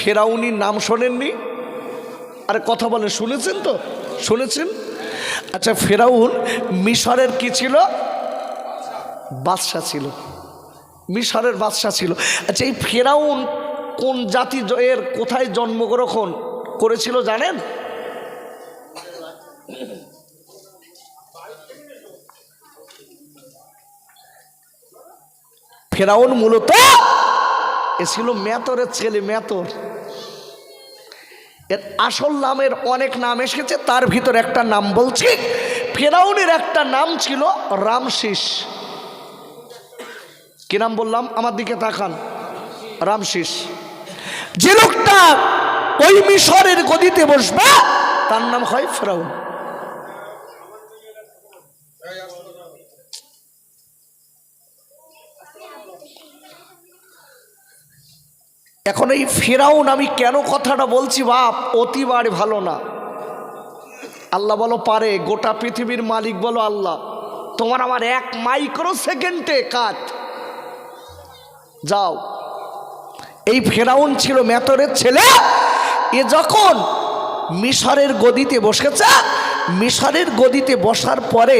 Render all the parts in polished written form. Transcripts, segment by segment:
ফেরাউনির নাম শোনেননি? আরে কথা বলে, শুনেছেন তো? শুনেছেন? আচ্ছা, ফেরাউন মিশরের কি ছিল? বাদশা ছিল, মিশরের বাদশা ছিল। আচ্ছা, এই ফেরাউন কোন জাতি এর কোথায় জন্মগ্রহণ করেছিল জানেন? ফেরাউন মূলত এ ছিল মেতরের ছেলে, মেতর। এর আসল নামের অনেক নাম এসেছে, তার ভিতর একটা নাম বলছি। ফেরাউনের একটা নাম ছিল রামসিস। কি নাম বললাম? আমার দিকে তাকান। রামসিস। যে লোকটা ওই মিশরের গদিতে বসবে তার নাম হয় ফেরাউন। এখন এই ফেরাউন, আমি কেন কথাটা বলছি বাপ, অতিবার ভালো না। আল্লাহ বলো পারে, গোটা পৃথিবীর মালিক বলো আল্লাহ, তোমার আমার 1 মাইক্রো সেকেন্ডে কাজ যাও। এই ফেরাউন ছিল মেতরের ছেলে। এ যখন মিশরের গদিতে বসেছে, মিশরের গদিতে বসার পরে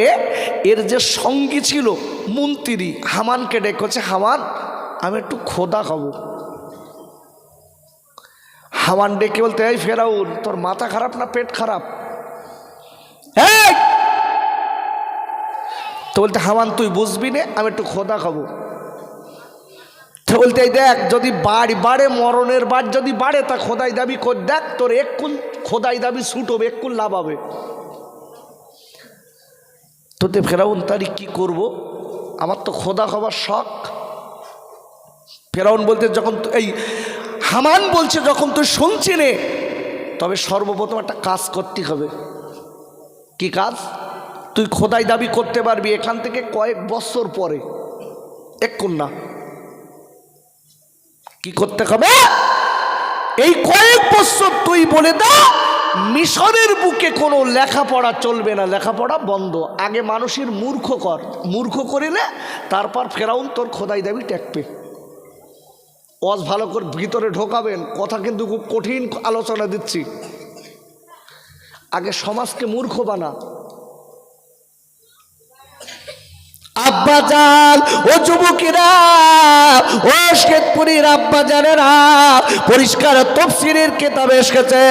এর যে সঙ্গী ছিল মন্ত্রী, হামানকে ডেকেছে, হামান আমি একটু খোদা খাবো। হামান ডেকে বলতে, এই ফেরাউন, তোর মাথা খারাপ না পেট খারাপ? তো বলতে, হামান তুই বুঝবি না, আমি একটু খোদা খাবো। তো বলতে, এই দেখ, যদি বাড়ে মরণের বার যদি বাড়ে, তা খোদাই দাবি কর, দেখ তোর এক্ষুন খোদাই দাবি ছুট হবে, এক্ষুন লাভ হবে। তোতে ফেরাউন তারি কি করব, আমার তো খোদা খাবার শখ। ফেরাউন বলতে, যখন এই হামান বলছে, যখন তুই শুনছি নে, তবে সর্বপ্রথম একটা কাজ করতে হবে। কি কাজ? তুই খোদাই দাবি করতে পারবি এখান থেকে কয়েক বছর পরে, এক্ষুন না। কি করতে হবে? এই কয়েক বছর তুই বলে দাও, মিশরের বুকে কোনো লেখাপড়া চলবে না, লেখাপড়া বন্ধ। আগে মানুষের মূর্খ কর, মূর্খ করিলে তারপর ফেরাউন তোর খোদাই দাবি টেকবে। ওয়াজ ভালো করে ভিতরে ঢোকাবেন, কথা কিন্তু খুব কঠিন আলোচনা দিচ্ছি। আগে সমাজকে মূর্খ বানা। আব্বাজান, ও যুবকেরা, ও শেখপুরীর আব্বাজানেরা, পরিষ্কার তাফসীরের কিতাবে এসেছে,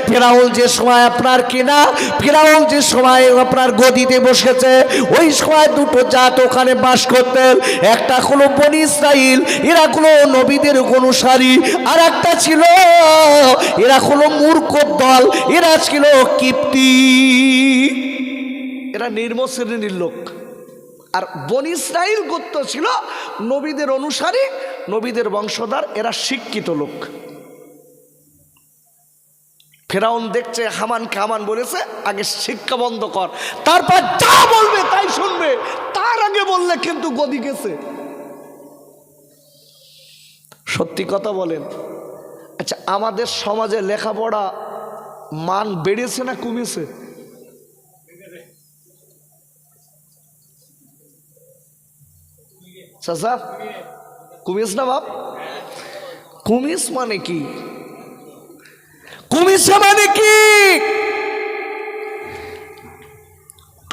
ফেরাউন যে সময় আপনার কিনা, ফেরাউন যে সময় আপনার গদিতে বসেছে, ওই সময় দুটো জাত ওখানে বাস করতেন। একটা হলো বনি ইসরাইল, এরা হলো নবীদের অনুসারী, আর একটা ছিল এরা হলো মূর্খ দল, এরা ছিল কিপ্তি, এরা নিম্ন শ্রেণীর লোক। আর বনি ইসরাইল গোত্র ছিল নবীদের অনুসারী, নবীদের বংশধর, এরা শিক্ষিত লোক। ফেরাউন দেখছে হামানকে, হামান বলেছে আগে শিক্ষা বন্ধ কর, তারপর যা বলবে তাই শুনবে, তার আগে বললে কিন্তু গদি গেছে। সত্যি কথা বলেন। আচ্ছা, আমাদের সমাজে লেখাপড়া মান বেড়েছে না কমেছে? চাচা, কুমিস না বাপ? কুমিস মানে কি? কুমিসে মানে কি?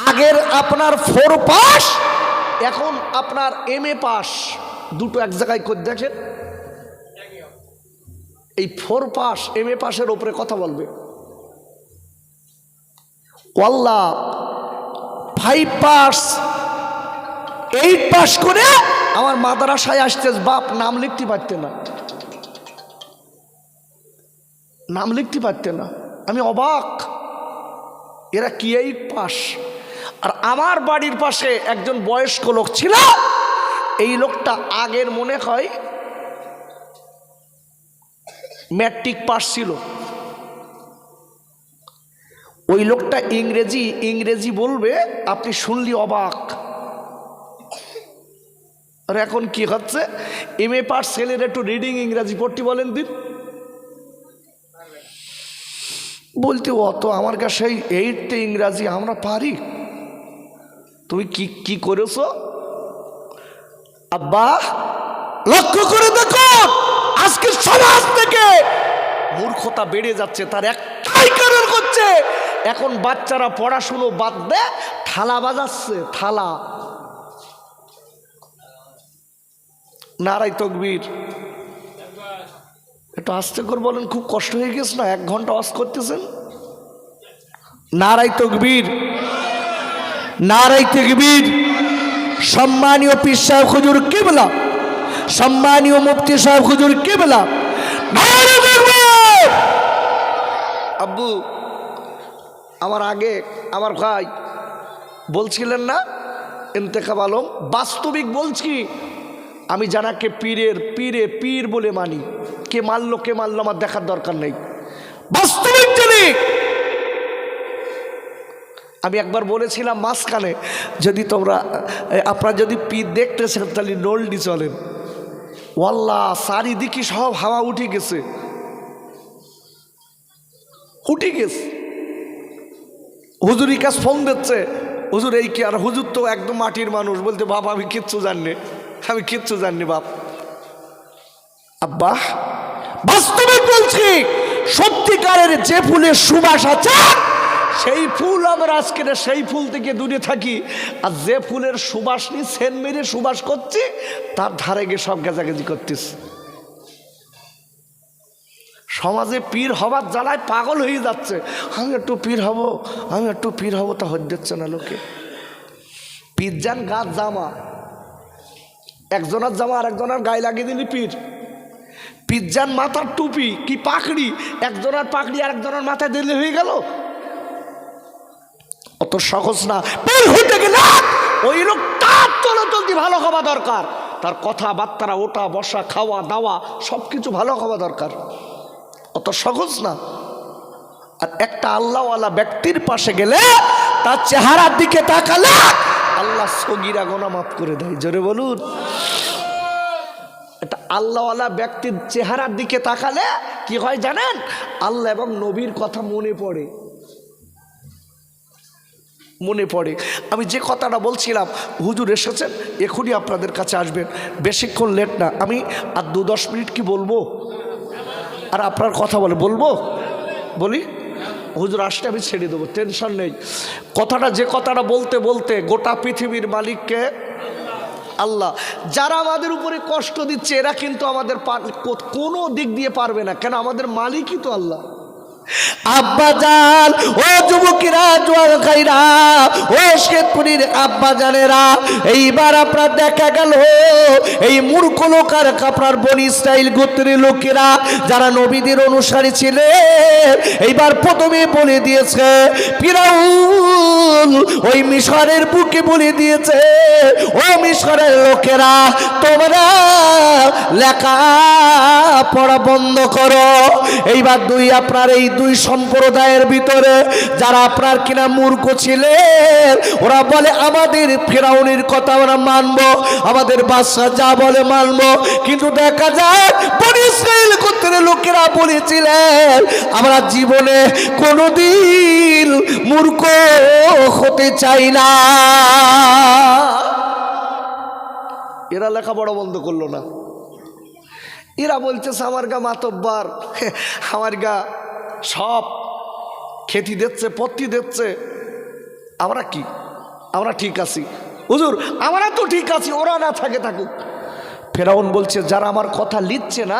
আগের আপনার 4 পাস, এখন আপনার MA পাস, দুটো এক জায়গায় করে দেখেন। এই 4 পাস MA পাসের উপরে কথা বলবে। ওয়াল্লাহ 5 পাস 8 পাস করে আমার মাদ্রাসায় আসতে বাপ নাম লিখতে পারতে না, নাম লিখতে পারতে না। আমি অবাক, এরা কি 8 পাস? আর আমার বাড়ির পাশে একজন বয়স্ক লোক ছিল, এই লোকটা আগের মনে হয় ম্যাট্রিক পাস ছিল। ওই লোকটা ইংরেজি বলবে, আপনি শুনলি অবাক। আর এখন কি হচ্ছে, MA পাস ছেলের একটু রিডিং ইংরাজি পড়তে বলেন দিন, বলতে অত আমার কাছে 8তে ইংরাজি আমরা পারি। তুমি কি করেছো আব্বা? লক্ষ্য করে দেখো, আজকে সমাজ থেকে ব্যর্থতা বেড়ে যাচ্ছে, তার একটাই কারণ হচ্ছে এখন বাচ্চারা পড়াশুনো বাদ দিয়ে থালা বাজাচ্ছে। থালা। নারাই তকবীর। একটু আস্তে করে বলেন, খুব কষ্ট হয়ে গেছে না? 1 ঘন্টা ওয়াজ করতেছেন। নারাই তকবীর, নারাই তকবীর। সম্মানীয় পীর সাহেব হুজুর কিবলা, সম্মানীয় মুফতি সাহেব হুজুর কিবলা, নারাই তকবীর। আব্বু, আমার আগে আমার ভাই বলছিলেন না ইন্তেখাব আলম, বাস্তবিক বলছি, আমি যারাকে পীর বলে মানি, কে মানলো আমার দেখার দরকার নেই, বাস্তবিক জানি। আমি একবার বলেছিলাম মাঝখানে, যদি আপনারা যদি পীর দেখতেছেন তাহলে নলডি চলেন। ওয়াল্লাহ চারিদিকে সব হাওয়া উঠে গেছে। হুজুরি কাজ ফোন দিচ্ছে, হুজুর এই কি? আর হুজুর তো একদম মাটির মানুষ, বলতে বাপ আমি কিচ্ছু জানি বাপ। আব্বা, বাস্তবিক বলছি, সত্যিকারের যে ফুলের সুবাস আছে সেই ফুল আমরা আজকে সেই ফুল থেকে দূরে থাকি, আর যে ফুলের সুবাস নিয়ে সেন মেরে সুবাস করছি তার ধারে গিয়ে সব গেজাগেজি করতেছি। সমাজে পীর হবার জ্বালায় পাগল হয়ে যাচ্ছে, আমি একটু পীর হব, তা হয়ে যাচ্ছে না লোকে। পীর যান গাছ জামা, একজনের জামা আর একজনের গায়ে লাগিয়ে দিলি পীর। পীর যান মাথার টুপি কি পাকড়ি, একজনের পাকড়ি আর একজনের মাথায় দিলে হয়ে গেল। অত সহজ না। পীর হইতে গেলে ওই লোকটার চলতি ভালো হওয়া দরকার, তার কথাবার্তা, ওঠা বসা, খাওয়া দাওয়া সবকিছু ভালো হওয়া দরকার, অত সহজ না। আর একটা আল্লাহওয়ালা ব্যক্তির পাশে গেলে তার চেহারার দিকে তাকালে আল্লাহ সগীরা গুনাহ মাফ করে দেয়। জোরে বলুন। একটা আল্লাহওয়ালা ব্যক্তির চেহারার দিকে তাকালে কি হয় জানেন? আল্লাহ এবং নবীর কথা মনে পড়ে। আমি যে কথাটা বলছিলাম, হুজুর এসেছেন, এখনই আপনাদের কাছে আসবেন, বেশিক্ষণ লেট না। আমি আর 2-10 মিনিট কি বলবো? আর আপনার কথা বলি হুজুর আসলে আমি ছেড়ে দেবো, টেনশন নেই। যে কথাটা বলতে গোটা পৃথিবীর মালিককে আল্লাহ, যারা আমাদের উপরে কষ্ট দিচ্ছে এরা কিন্তু আমাদের কোনো দিক দিয়ে পারবে না, কেন আমাদের মালিকই তো আল্লাহ। আব্বাজান, ও যুবকেরা, জোয়ান ভাইরা, ও শেখপুরীর আব্বাজানেরা, এইবার আপনার দেখা গেল এই মূর্খ লোক আর আপনার বনি ইসরাইল গোত্রের লোকেরা যারা নবীদের অনুসারী ছিলেন, এইবার প্রথমে বলে দিয়েছে ফিরাউন, ওই মিশরের বুকে বলে দিয়েছে, ও মিশরের লোকেরা তোমরা লেখা পড়া বন্ধ করো। এইবার আপনার এই 2 সম্প্রদায়ের ভিতরে যারা আপনার কিনা মূর্খ ছিলেন, ওরা বলে আমাদের ফিরাউনের কথা আমরা মানবো, আমাদের বাদশা যা বলে মানবো। কিন্তু দেখা যায় বনি ইসরাইল গোত্রের লোকেরা বলেছিলেন আমরা জীবনে কোনোদিন মূর্খ হতে চাই না। এরা লেখাপড়া বন্ধ করলো না। এরা বলতেছে আমার গা মাতব্বার, আমার গা সব খেতি দিচ্ছে, পত্তি দিচ্ছে, আমরা ঠিক আছি হুজুর, আমরা তো ঠিক আছি, ওরা না থাকুক। ফেরাউন বলছে যারা আমার কথা লিখছে না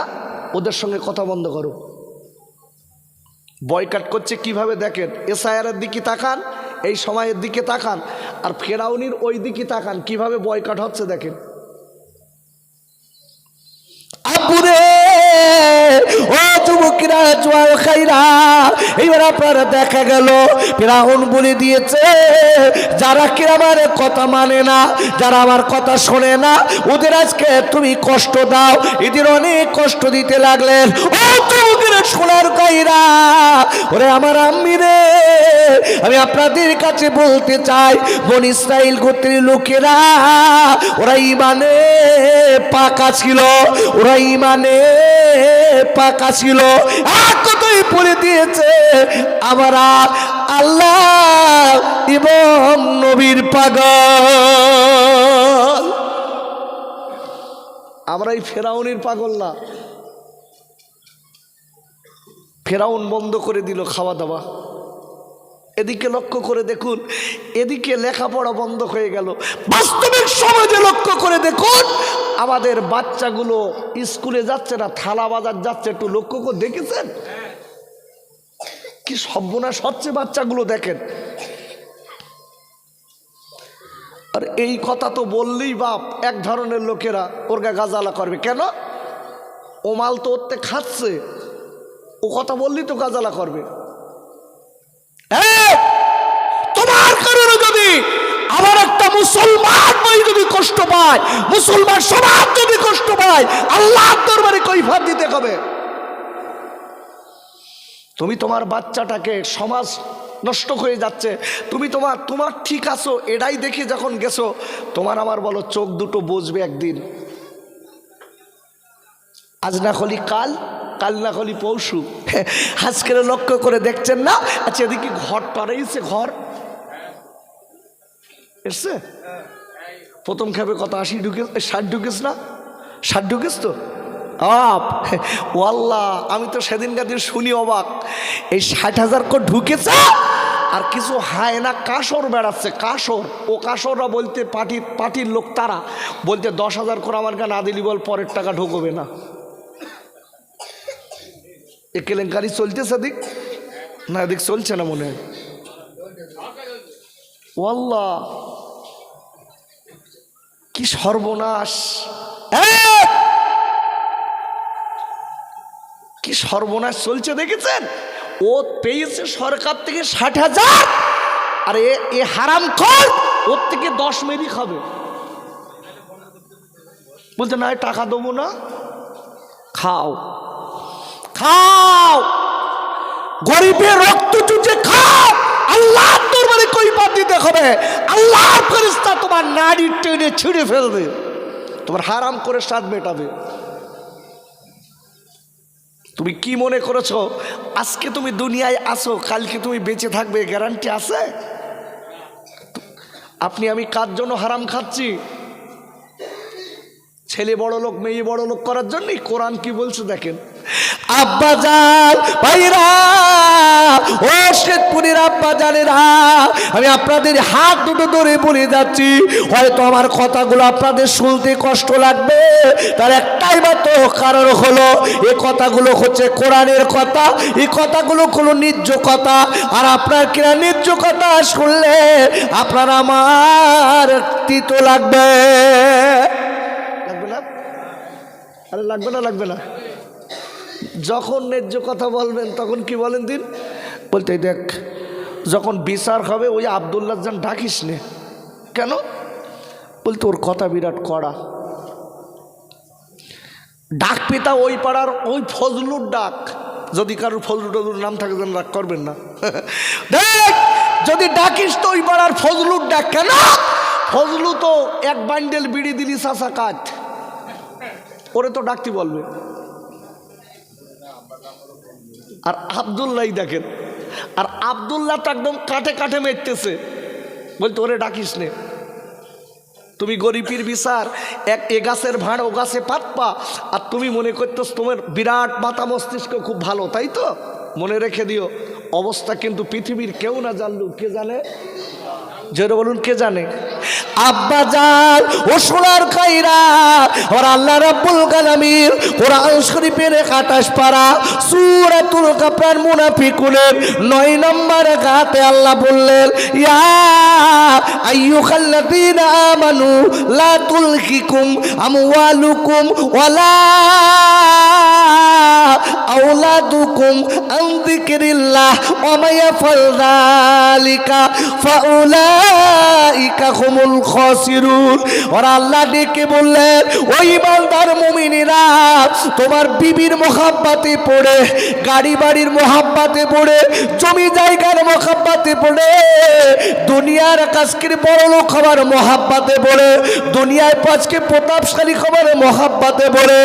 ওদের সঙ্গে কথা বন্ধ করো। বয়কট করছে কিভাবে দেখেন, এসআইআরের দিকে তাকান, এই সময়ের দিকে তাকান, আর ফেরাউনের ওই দিকে তাকান, কিভাবে বয়কট হচ্ছে দেখেন। ও যুবকেরা, জোয়ান ভাইরা, এইবার আপনারা দেখা গেল ফিরাউন বলে দিয়েছে যারা কি আমার কথা মানে না, যারা আমার কথা শোনে না, ওদের আজকে তুমি কষ্ট দাও। এদের অনেক কষ্ট দিতে লাগলেন। ও যুবকেরা, সোনার ভাইরা, ওরে আমার আম্মি রে, আমি আপনাদের কাছে বলতে চাই বনি ইসরাইল গোত্রের লোকেরা ওরা ঈমানে পাকা ছিল, এক কথাই বলে দিয়েছে আমরা আল্লাহ এবং নবীর পাগল। আমরা এই ফেরাউনের পাগল না। ফেরাউন বন্ধ করে দিল খাওয়া দাওয়া। এদিকে লক্ষ্য করে দেখুন, এদিকে লেখাপড়া বন্ধ হয়ে গেল। বাস্তবিক সমাজে লক্ষ্য করে দেখুন, আমাদের বাচ্চাগুলো স্কুলে যাচ্ছে না, থালা বাজার যাচ্ছে। একটু লক্ষ্য করে দেখেছেন কি সর্বনাশ হচ্ছে বাচ্চাগুলো? দেখেন। আর এই কথা তো বললেই বাপ এক ধরনের লোকেরা ওর গাজালা করবে। কেন? ও মাল তো ওতে খাচ্ছে, ও কথা বললেই তো গাজালা করবে। তোমার কারণে যদি আমার একটা মুসলমান ভাই যদি কষ্ট পায়, মুসলমান সমাজ যদি কষ্ট পায়, আল্লাহর দরবারে কৈফিয়ত দিতে হবে। তুমি তোমার বাচ্চাটাকে, সমাজ নষ্ট হয়ে যাচ্ছে, তুমি তোমার ঠিক আছো এটাই দেখে যখন গেছো, তোমার আমার বলো চোখ দুটো বুঝবে একদিন। আজ না হলি কাল, কাল না হলি পরশু। আজকের লক্ষ্য করে দেখছেন না? আচ্ছা এদিকে ঘর টরাইছে, ঘর এসছে প্রথম খেপে কত 80 ঢুকে, 60 ঢুকেছ না? 60 ঢুকেছ তো? ওয়াল্লাহ আমি তো সেদিনকার দিন শুনি অবাক, এই 60,000 করে ঢুকেছে। আর কিছু হায়না কাসর বেড়াচ্ছে, কাসর। ও কাসররা বলতে পার্টির লোক, তারা বলতে 10,000 করে আমার না দিলি বল পরের টাকা ঢুকবে না। এ কেলেঙ্কারি চলতেছে দিক না, এদিক চলছে না মনে হয়। ওয়াল্লাহ কি সর্বনাশ, কি সর্বনাশ চলছে দেখেছেন? ও পেয়েছে সরকার থেকে 60,000, আর এ হারামখোর ওর থেকে 10 মেরি খাবে। বলছে না টাকা দেবো না। খাও খাও, গরিবের রক্ত চুষে খাও, আল্লাহর দরবারে কৈফিয়ত দিতে হবে। আল্লাহর ফেরেশতা তোমার নাড়ি টেনে ছিঁড়ে ফেলবে, তোমার হারাম করে স্বাদ মেটাবে। তুমি কি মনে করেছো আজকে তুমি দুনিয়ায় আসো, কালকে তুমি বেঁচে থাকবে গ্যারান্টি আছে? আপনি আমি কার জন্য হারাম খাচ্ছি? ছেলে বড় লোক, মেয়ে বড় লোক করার জন্যই। কোরআন কি বলছে দেখেন। আব্বাজান ভাইরা, ও শেখপুরের আব্বাজানেরা, আমি আপনাদের হাত দুটো ধরে বলে যাচ্ছি, হয়তো আমার কথাগুলো আপনাদের শুনতে কষ্ট লাগবে, তার একটাই মাত্র কারণ হলো এই কথাগুলো হচ্ছে কোরআনের কথা, এই কথাগুলো হলো ন্যায্য কথা। আর আপনার কিনা ন্যায্য কথা শুনলে আপনার আমার তিতো লাগবে। লাগবে না? আরে লাগবে না, লাগবে না। যখন ন্যায্য কথা বলবেন তখন কি বলেন দিন? বলতে দেখ যখন বিচার হবে ওই আব্দুল্লাহ জান ডাকিস নে। কেন? বলতে ওর কথা বিরাট কড়া। ডাক পিতা ওই পাড়ার ওই ফজলুর ডাক, যদি কারোর ফজলুর নাম থাকে যেন রাগ করবেন না। দেখ যদি ডাকিস তো ওই পাড়ার ফজলুর ডাক। কেন? ফজলু তো এক বান্ডেল বিড়ি দিলি চাচা কাঠ, ওরে তো ডাকতে বলবে। আর আব্দুল্লাহ দেখেন, আর আব্দুল্লাহ তো একদম কাঠে কাঠে মেরতেছে, বলতে ওরে ডাকিস নে। তুমি গরিবের বিচার, এ গাছের ভাঁড় ও গাছে পাতপা, আর তুমি মনে করতেছ তোমার বিরাট মাথা মস্তিষ্ক খুব ভালো, তাই তো? মনে রেখে দিও, অবস্থা কিন্তু পৃথিবীর কেউ না জানলো, কে জানে? জোরে বলুন কে জানে? আব্বাজান ও সোনার খাইরা, আর আল্লাহ রাব্বুল আলামিন কোরআন শরীফের 28 পারা সূরাতুল কাফার মুনাফিকুনের 9 নম্বর আয়াতে আল্লাহ বললেন, ইয়া আইয়ুহাল্লাযীনা আমানু লা তুলহিকুম আমওয়ালুকুম ওয়ালা আওলাদুকুম আন যিকরিল্লাহ ওয়া মা ইয়াফআল যালিকা ফাউলাইকা হুমুল খাসিরুন। আর আল্লাহ ডেকে বললেন, ওই ইমানদার মুমিনেরা, তোমার বিবির মোহাব্বতে পড়ে, গাড়ি বাড়ির মোহাব্বতে পড়ে, জমি জায়গার মোহাব্বতে পড়ে, দুনিয়ার কাজকের বড় লোক হবার মোহাব্বতে পড়ে, দুনিয়ায় পাঁচকে প্রতাপশালী হবার মোহাব্বতে পড়ে,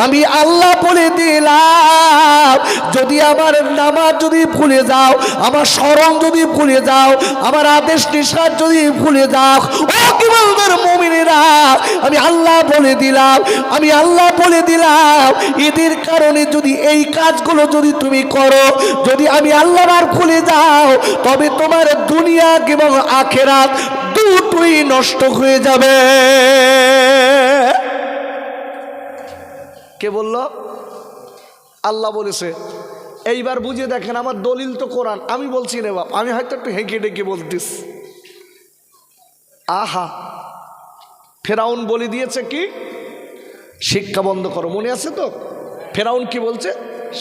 আমি আল্লাহ বলে দিলাম, যদি আমার নামাজ যদি ভুলে যাও, আমার স্মরণ যদি ভুলে যাও, আমার আদেশ নিষেধ যদি ভুলে যাও, ও কি বলদের মুমিনেরা, আমি আল্লাহ বলে দিলাম, আমি আল্লাহ বলে দিলাম, এদের কারণে যদি এই কাজগুলো যদি তুমি করো, যদি আমি আল্লাহর আর ভুলে যাও, তবে তোমার দুনিয়া এবং আখিরাত দুটোই নষ্ট হয়ে যাবে। কে বলল? আল্লাহ বলেছে। এইবার বুঝে দেখেন, আমার দলিল তো কোরআন, আমি বলছি রে বাপ, আমি হয়তো একটু হেঁকে ডেকে বলতিস। আহা, ফেরাউন বলে দিয়েছে কি শিক্ষা বন্ধ করো, মনে আছে তো? ফেরাউন কি বলছে?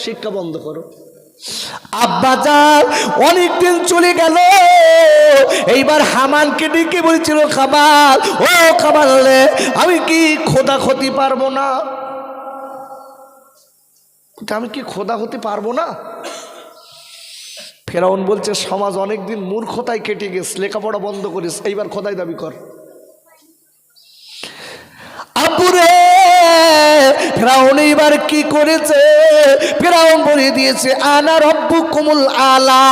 শিক্ষা বন্ধ করো। আব্বাজান অনেকদিন চলে গেল, এইবার হামানকে ডেকে বলছিল, কামাল, ও কামাল রে, আমি কি খোদা হতে পারবো না? আমি কি খোদা হতে পারবো না? ফেরাউন বলছে, সমাজ অনেকদিন মূর্খতায় কেটে গেছে, লেখাপড়া বন্ধ করিস, এইবার খোদাই দাবি কর। আব্বুরে, ফেরাউন এইবার কি করেছে? ফেরাউন বলে দিয়েছে, আনা রব্বুকুমুল আলা,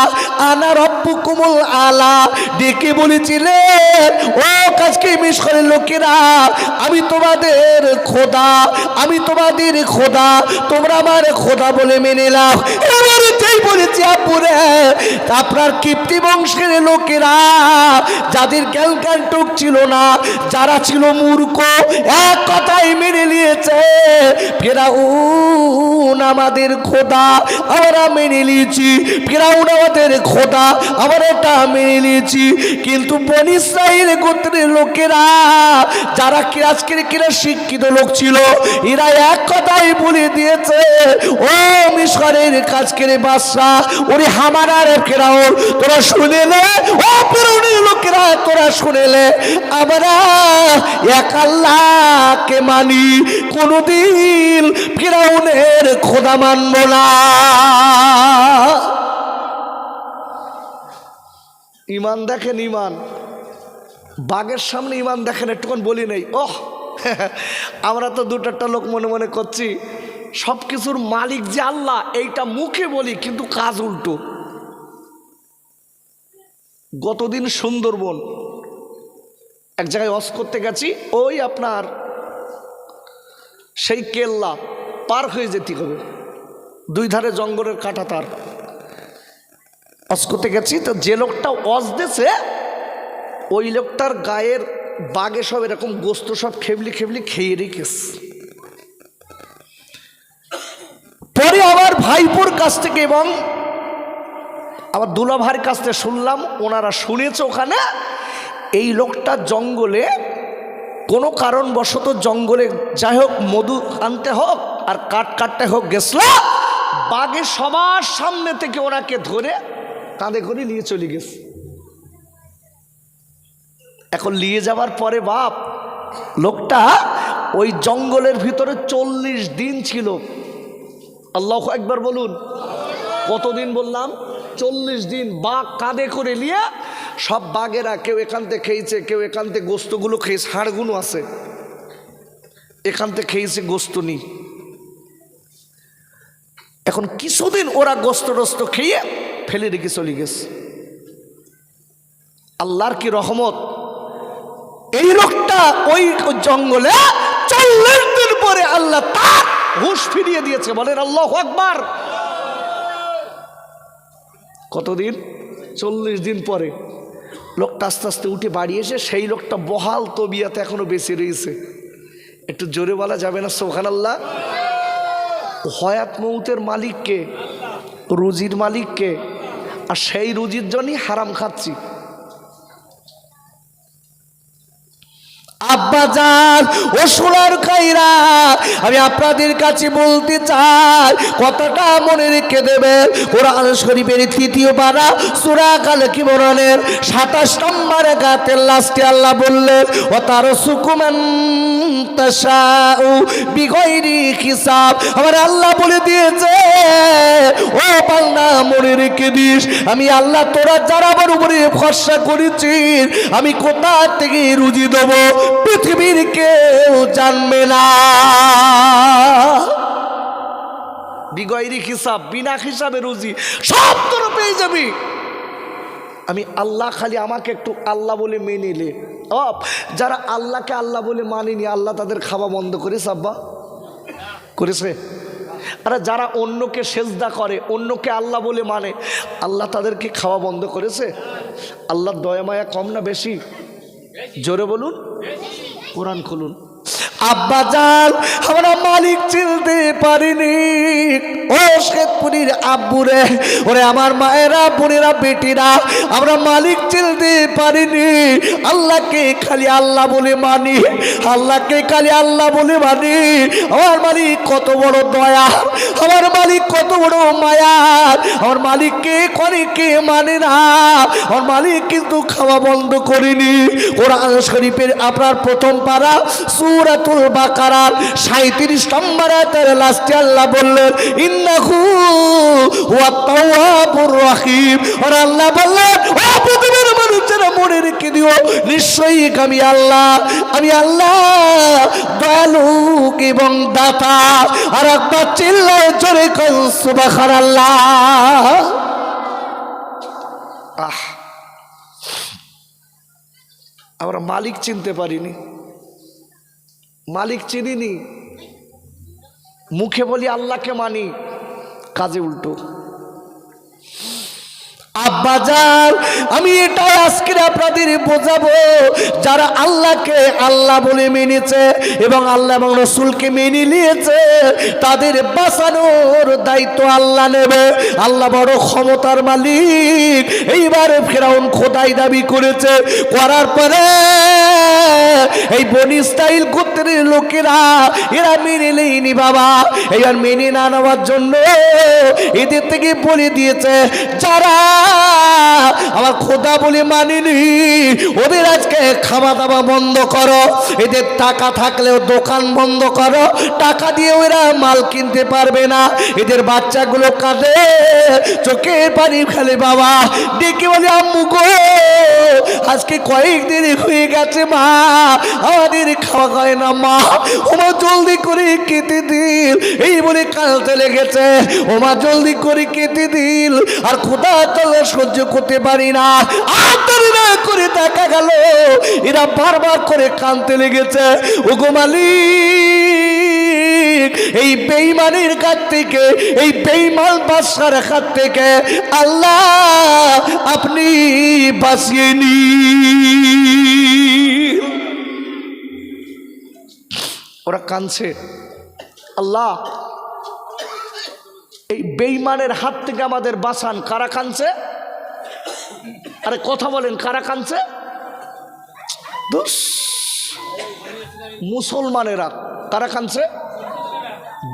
আনা রব্বুকুমুল আলা। ডেকে বলেছিলেন, ও কাজকে মিশরের লোকেরা, আমি তোমাদের খোদা, আমি তোমাদের খোদা, তোমরা আমার খোদা বলে মেনে নাও। এবার এটাই বলেছি আব্বুরে, আপনার কিপ্তি বংশের লোকেরা, যাদের জ্ঞানকাণ্টক ছিল না, যারা ছিল মূর্খ, এক কথাই মেনে নিয়েছে, ফেরাউন আমাদের খোদা, আমরা মেনে নিয়েছি, ফেরাউন আমাদের খোদা, আমরা এটা মেনে নিয়েছি। কিন্তু বনী ইসরাইল গোত্রের লোকেরা, যারা আজকের কিনা শিক্ষিত লোক ছিল, এরা এক কথাই বলে দিয়েছে, ও মিশরের কাজকের বাদশা, ওরে হামানার ফেরাউন, তোরা শুনেলে, ও ফেরাউনের লোকেরা তোরা শুনেলে, আমরা এক আল্লাহকে মানি, কোনদিন ফেরাউনের খোদা মানব না। ইমান দেখেন, ইমান, বাঘের সামনে ইমান দেখেন, একটুক্ষণ বলি নেই। ওহ, আমরা তো দুটাটা লোক মনে মনে করছি সব কিছুর মালিক যে আল্লাহ, এইটা মুখে বলি, কিন্তু কাজ উল্টো। গতদিন সুন্দরবন এক জায়গায় হজ করতে গেছি, ওই আপনার সেই কেল্লা পার হয়ে যেতে হবে, দুই ধারে জঙ্গলের কাঁটা তার। হজ করতে গেছি, তো যে লোকটা হজ দিয়েছে, ওই লোকটার গায়ের বাগে সব এরকম গোস্ত সব খেবলি খেবলি খেয়ে রেখেছে। পরে আমার ভাইপোর কাছ থেকে এবং আমার দুলাভাইয়ের কাছ থেকে শুনলাম, ওনারা শুনেছে ওখানে এই লোকটা জঙ্গলে কোনো কারণবশত জঙ্গলে যাই হোক মধু আনতে হোক আর কাঠ কাটতে হোক গেছিল, বাঘে সবার সামনে থেকে ওনাকে ধরে কাঁধে করে নিয়ে চলে গেছে। এখন নিয়ে যাওয়ার পরে বাপ, লোকটা ওই জঙ্গলের ভিতরে 40 দিন ছিল। আল্লাহু আকবার বলুন। কতদিন বললাম? 40 দিন। বাঘ কাঁধে করে নিয়ে সব বাঘেরা কেউ এখান থেকে খেয়েছে, কেউ এখান থেকে গোস্তগুলো খেয়েছে, হাড়গুলো আছে, এখান থেকে খেয়েছে, গোস্ত নেই। এখন কিছুদিন ওরা গোস্ত টোস্ত খেয়ে ফেলে রেখে চলে গেছে। আল্লাহর কি রহমত, এই লোকটা ওই জঙ্গলে 40 দিন পরে আল্লাহ তার হুঁশ ফিরিয়ে দিয়েছে। বলেন আল্লাহু আকবার। কতদিন? 40 দিন পরে লোকটা আস্তে আস্তে উঠে বাড়ি এসে, সেই লোকটা বহাল তবিয়াতে এখনো বেঁচে রয়েছে। একটু জোরে বলা যাবে না সুবহানাল্লাহ? হয়াত মৌতের মালিককে, রুজির মালিককে, আর সেই রুজির জন্যই হারাম খাচ্ছি। আব্বাজান ও সোনার খাইরা, আমি আপনাদের কাছে বলতে চাই, কথাটা মনে রেখে দেবেন। কোরআন শরীফের 3য় পারা সূরা আল ইমরানের 27 নম্বর আয়াতের লাস্টে আল্লাহ বললেন, ওয়া তারসুকুমান তাশাউ বিগাইরি হিসাব। আমার আল্লাহ বলে দিয়েছে, ও বান্দা মনে রেখে দিস, আমি আল্লাহ তোরা যারা আমার উপরে ভরসা করেছিস, আমি কোথা থেকে রুজি দেবো পৃথিবীর কেউ জানবে না। বিগয়রি হিসাব, বিনা হিসাবে রুজি সব তোরা পেয়ে যাবি। আমি আল্লাহ, খালি আমাকে একটু আল্লাহ বলে মেনে নে, যারা আল্লাহকে আল্লাহ বলে মানেনি, আল্লাহ তাদের খাওয়া বন্ধ করেছে? আব্বা করেছে? আরে যারা অন্যকে সেজদা করে, অন্যকে আল্লাহ বলে মানে, আল্লাহ তাদেরকে খাওয়া বন্ধ করেছে? আল্লাহর দয়া মায়া কম না বেশি? জোরে বলুন, কোরআন খুলুন। আব্বা জান আমরা মালিক চিনতে পারিনি। ও শেখপুরীর আব্বুরে, ওরে আমার মায়েরা, বোনেরা, বেটিরা, আমরা মালিক চিনতে পারিনি। আল্লাহকে খালি আল্লাহ বলে মানি, আল্লাহকে খালি আল্লাহ বলে মানি। আমার মালিক কত বড় দয়া, আমার মালিক কত বড় মায়া, আমার মালিককে অনেকে মানে না। আমার মালিক কিন্তু খাওয়া বন্ধ করেনি। কোরআন শরীফের আপনার প্রথম পারা সূরাতুল বাকারার 37 নম্বর আয়াতের লাস্টে আল্লাহ বললেন ইন্নাহু হুয়াত তাওয়াবুর রহিম। আর আল্লাহ বললেন ও পৃথিবীর মানুষেরা মনে রেখে দিও, নিশ্চয়ই আমি আল্লাহ, আমি আল্লাহ দয়ালু এবং দাতা। আর একবার চিল্লায় জোরে কই সুবহানাল্লাহ। আমরা মালিক চিনতে পারিনি, মালিক চিনিনি। মুখে বলি আল্লাহকে মানি, কাজে উল্টো। আব্বাজান আমি এটাই আজকে আপনাদের বোঝাবো, যারা আল্লাহকে আল্লাহ বলে মেনেছে এবং আল্লাহ এবং রসুলকে মেনে নিয়েছে, তাদের বাঁচানোর দায়িত্ব আল্লাহ নেবে। আল্লাহ বড় ক্ষমতার মালিক। এইবারে ফেরাউন খোদাই দাবি করেছে, করার পরে এই বনি ইসরাইল গোত্রের লোকেরা এরা মেনে নেয়নি বাবা। এবার মেনে না নেওয়ার জন্য এদের থেকে বলে দিয়েছে, যারা আমার খোদা বলে মানিনি ওদের আজকে খাওয়া দাওয়া বন্ধ করো, এদের টাকা থাকলেও দোকান বন্ধ করো, টাকা দিয়ে ওরা মাল কিনতে পারবে না। এদের বাচ্চাগুলো কাঁদে, চোখের পানি ফেলে বাবা, ডেকে বলে আম্মু গো আজকে কয়েকদিন হয়ে গেছে মা, আমাদের খাওয়া হয় না মা, ওমা জলদি করে কেটে দিল। এই বলে কাঁদতে লেগেছে, ওমা জলদি করে কেটে দিল। আর খোদা তাআলা সহ্য করতে পারি না, আর দেরি না করে দেখা গেল এরা বারবার করে কাঁদতে লেগেছে, ওগো মালিক এই বেঈমানের কাছ থেকে, এই বেঈমান বাদশার হাত থেকে আল্লাহ আপনি বাঁচিয়ে নিন। ওরা কাঁদছে, আল্লাহ এই বেঈমানের হাত থেকে আমাদের বাঁচান। কারা কাঁদছে? আরে কথা বলেন, কারা কাঁদছে? মুসলমানেরা। কারা কাঁদছে?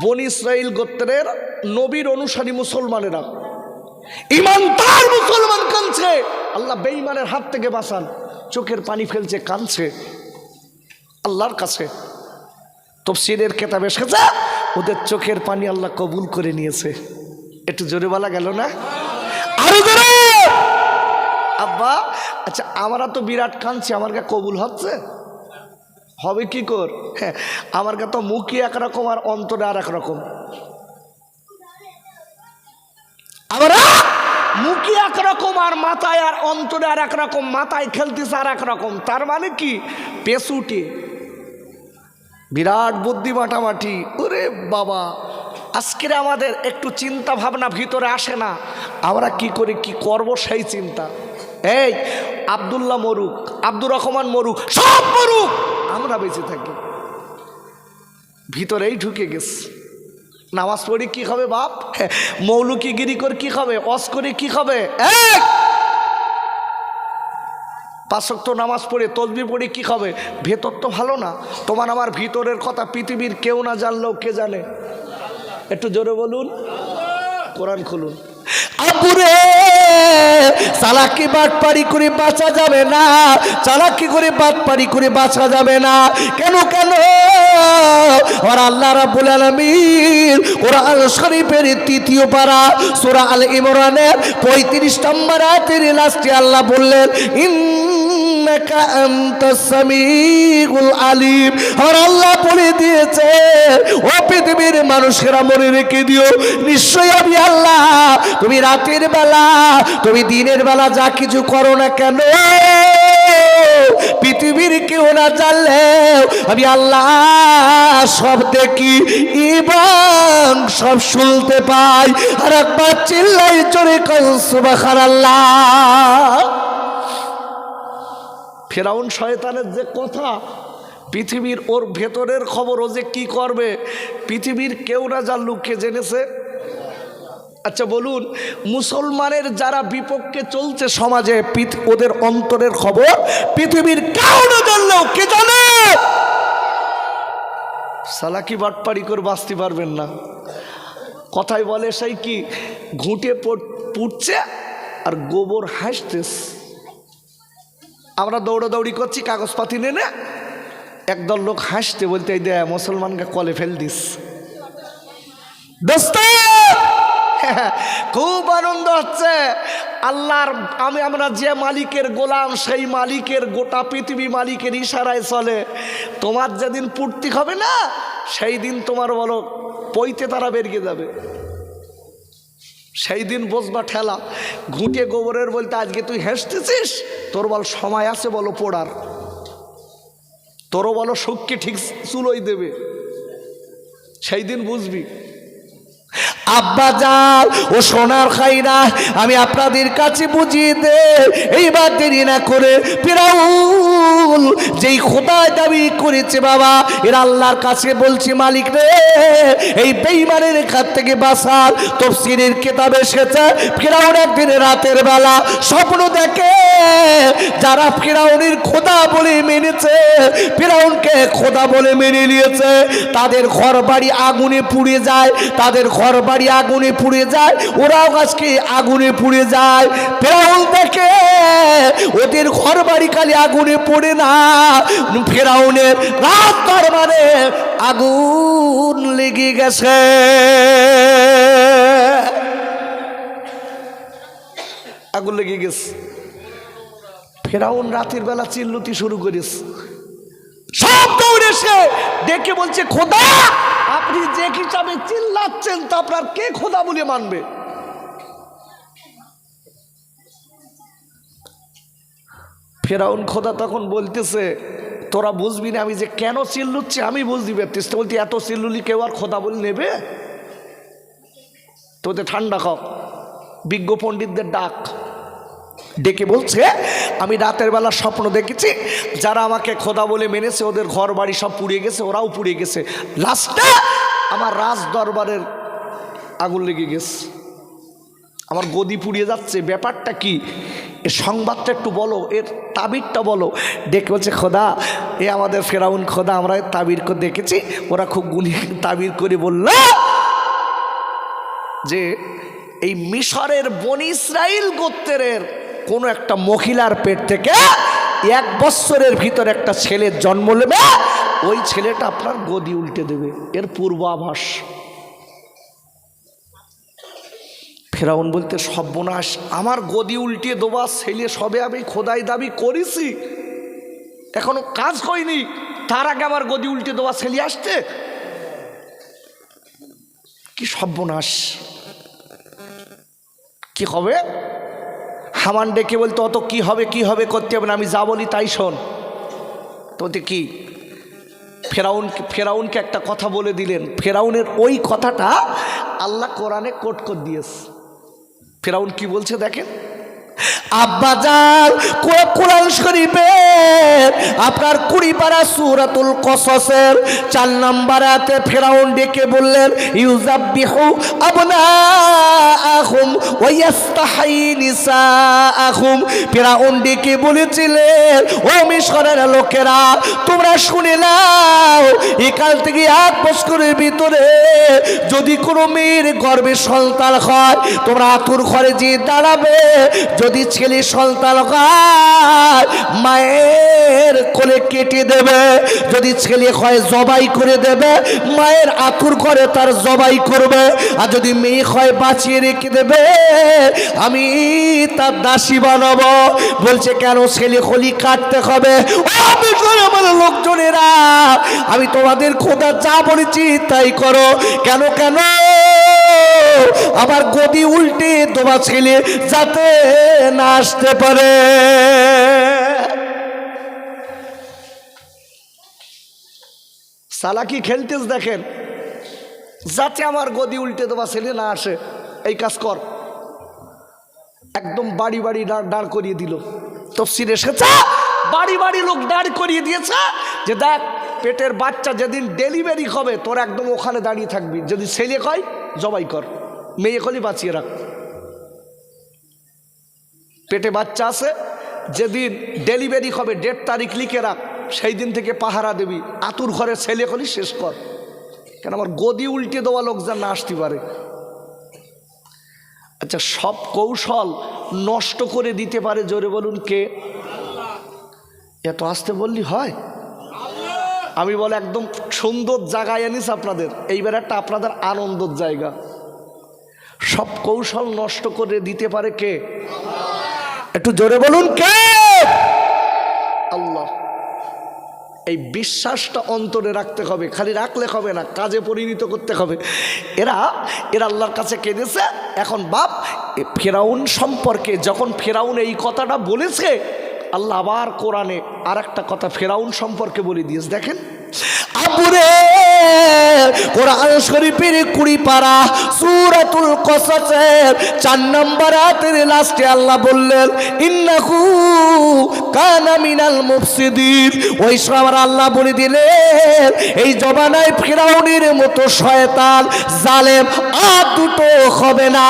বনি ইসরাইল গোত্রের নবীর অনুসারী মুসলমানেরা, ঈমানদার মুসলমান কাঁদছে, আল্লাহ বেঈমানের হাত থেকে বাঁচান। চোখের পানি ফেলছে, কাঁদছে আল্লাহর কাছে। তাফসীরের কিতাবে এসেছে ওদের চোখের পানি আল্লাহ কবুল করে নিয়েছে। একটু জোরে বলা গেল না? আরো জোরে। আব্বা আচ্ছা আমরা তো বিরাট কাঁদছি, আমার কা কবুল হচ্ছে? হবে কি কর? হ্যাঁ, আমার কা তো মুখই একরকম আর অন্তরে আর এক রকম। আমরা মুখে একরকম আর মাথায় আর অন্তরে আর একরকম, মাথায় খেলতেছে আর একরকম। তার মানে কি? পেছুটি বিরাট বুদ্ধি মাটামাটি। ওরে বাবা, আজকের আমাদের একটু চিন্তা ভাবনা ভিতরে আসে না, আমরা কি করে কি করব সেই চিন্তা। এই আব্দুল্লাহ মরুক, আব্দুর রহমান মরুক, সব মরুক, আমরা বেঁচে থাকি, ভিতরেই ঢুকে গেছে। নামাজ পড়ি কি হবে বাপ? মৌলুকিগিরি করে কি হবে? অস করে কি হবে? 5 ওয়াক্ত নামাজ পড়ে তসবিহ পড়ে কি হবে? ভেতর তো ভালো না। তোমার আমার ভিতরের কথা পৃথিবীর কেউ না জানলেও কে জানে? একটু জোরে বলুন, কোরআন খুলুন। আব্বুরে চালাকি বাটপারি করে বাঁচা যাবে না, চালাকি করে বাটপারি করে বাঁচা যাবে না। কেন কেন? আর আল্লাহ রাব্বুল আলামিন কোরআন শরীফের 3য় পারা সূরা আল ইমরানের 35 নম্বর আয়াতের লাস্টে আল্লাহ বললেন ইন্নাকা আনতাস সামিউল আলিম। আর আল্লাহ বলে দিয়েছে ও পৃথিবীর মানুষেরা মনে রেখে দিও, নিশ্চয়ই আমি আল্লাহ, তুমি রাতের বেলা তুমি দিনের বেলা যা কিছু করো না কেন পৃথিবীর কেউ না জানলেও আমি আল্লাহ সব দেখি এবং সব শুনতে পাই। আর একবার চিল্লাই চড়ে কয় সুবহানাল্লাহ। ফেরাউন শয়তানের যে কথা, পৃথিবীর ওর ভেতরের খবর, ও যে কি করবে পৃথিবীর কেউ না জানলুক, কে জেনেছে? আচ্ছা বলুন, মুসলমানের যারা বিপক্ষে চলছে সমাজে, ওদের অন্তরের খবর পৃথিবীর কেউ না জানলেও কে জানে? সালাকি বাটপাড়ি করে বাঁচতে পারবেন না। কথায় বলে সেই কি, ঘুঁটে পুড়ছে আর গোবর হাসতেছে। আমরা দৌড়াদৌড়ি করছি কাগজপাতি নেনে, একদল লোক হাসতে বলতে এই দেয় মুসলমানকে কলে ফেল দিস। দোস্ত খুব আনন্দ হচ্ছে আল্লাহর, আমরা যে মালিকের গোলাম সেই মালিকের গোটা পৃথিবী মালিকের ইশারায় চলে। তোমার যেদিন পূর্তি হবে না সেই দিন তোমার বলো পইতে তারা বেরিয়ে যাবে, সেই দিন বসবা ঠেলা। ঘুঁটে গোবরের বলতে আজকে তুই হেসতেছিস, তোর বল সময় আছে বলো পোড়ার, তোরও বলো শক্তি ঠিক চুলোই দেবে, সেই দিন বুঝবি। আব্বা জান ও সোনার খাইরা, আমি আপনাদের কাছে বুঝিয়ে দে, এইবার দেরি না করে ফিরাউন যেই খোদায় দাবি করেছে বাবা, এর আল্লাহর কাছে বলছি মালিক রে এই বেঈমানের হাত থেকে বাঁচার। তাফসীরের কিতাবে এসেছে ফিরাউন একদিন রাতের বেলা স্বপ্ন দেখে, যারা ফিরাউনের খোদা বলে মেনেছে, ফিরাউনকে খোদা বলে মেনে নিয়েছে, তাদের ঘর বাড়ি আগুনে পুড়ে যায়, তাদের ঘর বাড়ি আগুনে পুড়ে যায়, ওরাও আজকে আগুনে পুড়ে যায়। ফেরাউন দেখে ওদের ঘর বাড়ি খালি আগুনে পড়ে না, ফেরাউনের রাত দরবারে আগুন লেগে গেছে। আগুন লেগে গেছে। ফেরাউন রাতের বেলা চিল্লতি শুরু করেছে, সব দৌড়ে এসে দেখে বলছে খোদা আপনি যে হিসাবে চিল্লাচ্ছেন তা আপনার কে খোদা বলে মানবে? ফেরাউন খোদা তখন বলতেছে তোরা বুঝবি না আমি যে কেন চিল্লুচ্ছি, আমি বুঝতে পারতিস। তো বলতে এত চিল্লুলি কেউ আর খোদা বলে নেবে? তোদের ঠান্ডা খাও। বিজ্ঞ পণ্ডিতদের ডাক ডেকে বলছে আমি রাতের বেলা স্বপ্ন দেখেছি, যারা আমাকে খোদা বলে মেনেছে ওদের ঘর বাড়ি সব পুড়িয়ে গেছে, ওরাও পুড়িয়ে গেছে, লাস্টে আমার রাজ দরবারের আগুন লেগে গেছে, আমার গদি পুড়িয়ে যাচ্ছে। ব্যাপারটা কি, এর সংবাদটা একটু বলো, এর তাবিরটা বলো। ডেকে বলছে খোদা এ আমাদের ফেরাউন খোদা, আমরা তাবির করে দেখেছি, ওরা খুব গুলি তাবির করে বলল যে এই মিশরের বনি ইসরাইল গোত্রের কোনো একটা মহিলার পেট থেকে 1 বছরের ভিতর একটা ছেলের জন্ম নেবে, ওই ছেলেটা আপনার গদি উল্টে দেবে, এর পূর্বাভাস। ফেরাউন বলতে সর্বনাশ, আমার গদি উল্টিয়ে দেওয়া ছেলে সবে আমি খোদাই দাবি করেছি, এখনো কাজ হয়নি, তার আগে আমার গদি উল্টে দেওয়া ছেলে আসছে, কি সর্বনাশ, কি হবে? হামান ডেকে বলতো অত কি হবে কি হবে করতে হবে না, আমি যা বলি তাই শোন। তোতে কি ফেরাউনকে একটা কথা বলে দিলেন, ফেরাউনের ওই কথাটা আল্লাহ কোরআনে কোট করে দিয়েছে। ফেরাউন কি বলছে দেখেন, আব্বাজান কোরআন শরীফের আপনার 20 পারা সূরাতুল কসসের 4 নম্বর আয়াতে ফেরাউন ডেকে বললেন ইউযাব্বিহু আবনাআহুম ওয়া ইস্তাহয়ী নিসাআহুম। ফেরাউন ডেকে বলেছিলেন ও মিশরের লোকেরা তোমরা শুনে নাও, একাল থেকে 1 বছরের ভিতরে যদি কোনো মেয়ের গর্ভে সন্তান হয় তোমরা আতুর ঘরে গিয়ে দাঁড়াবে, যদি ছেলে সন্তান হয় মায়ের কোলে কেটে দেবে, যদি ছেলে হয় জবাই করে দেবে, মায়ের আতুর করে তার জবাই করবে, আর যদি মেয়ে হয় বাঁচিয়ে রেখে দেবে, আমি তার দাসী বানাবো। বলছে কেন ছেলে খলি কাটতে হবে? আমার লোকজনেরা আমি তোমাদের খোদা যা বলেছি তাই করো। কেন কেন আবার গদি উল্টে তোমার ছেলে যাতে না আসতে পারে। চালাকি খেলতেস দেখেন, যাতে আমার গদি উল্টে দেওয়া ছেলে না আসে এই কাজ কর। একদম বাড়ি বাড়ি দাঁড় করিয়ে দিল। তফসির এসেছে বাড়ি বাড়ি লোক দাঁড় করিয়ে দিয়েছে যে দেখ পেটের বাচ্চা যেদিন ডেলিভারি হবে তোর একদম ওখানে দাঁড়িয়ে থাকবি, যদি ছেলে কয় জবাই কর, মেয়ে কলি বাঁচিয়ে রাখ। পেটে বাচ্চা আছে, যেদিন ডেলিভারি হবে ডেট তারিখ লিখে রাখ, সেই দিন থেকে পাহারা দেবি, আতুর ঘরে ছেলে কলি শেষ কর, কেন আমার গদি উল্টে দেওয়া লোক যেন না আসতে পারে। আচ্ছা, সব কৌশল নষ্ট করে দিতে পারে, জোরে বলুন কে? এত আসতে বললি হয়? আমি বলে একদম সুন্দর জায়গায় আনিস আপনাদের, এইবার একটা আপনাদের আনন্দের জায়গা। সব কৌশল নষ্ট করে দিতে পারে কে? একটু জোরে বলুন কে? আল্লাহ। এই বিশ্বাসটা অন্তরে রাখতে হবে, খালি রাখলে হবে না, কাজে পরিণত করতে হবে। এরা আল্লাহর কাছে কেঁদেছে। এখন বাপ ফেরাউন সম্পর্কে যখন ফেরাউন এই কথাটা বলেছে, আল্লাহ আবার কোরআনে আর একটা কথা ফেরাউন সম্পর্কে বলে দিয়েছে। দেখেন আপুরে কোরআন শরীফের 20 পারা সূরাতুল কসসের 4 নম্বর আয়াতের লাস্টে আল্লাহ বললেন ইন্নাহু কানা মিনাল মুফসিদিন। ওই সময় আল্লাহ বলে দিলেন এই জমানায় ফিরাউনের মতো শয়তান জালেম আর দুটো হবে না।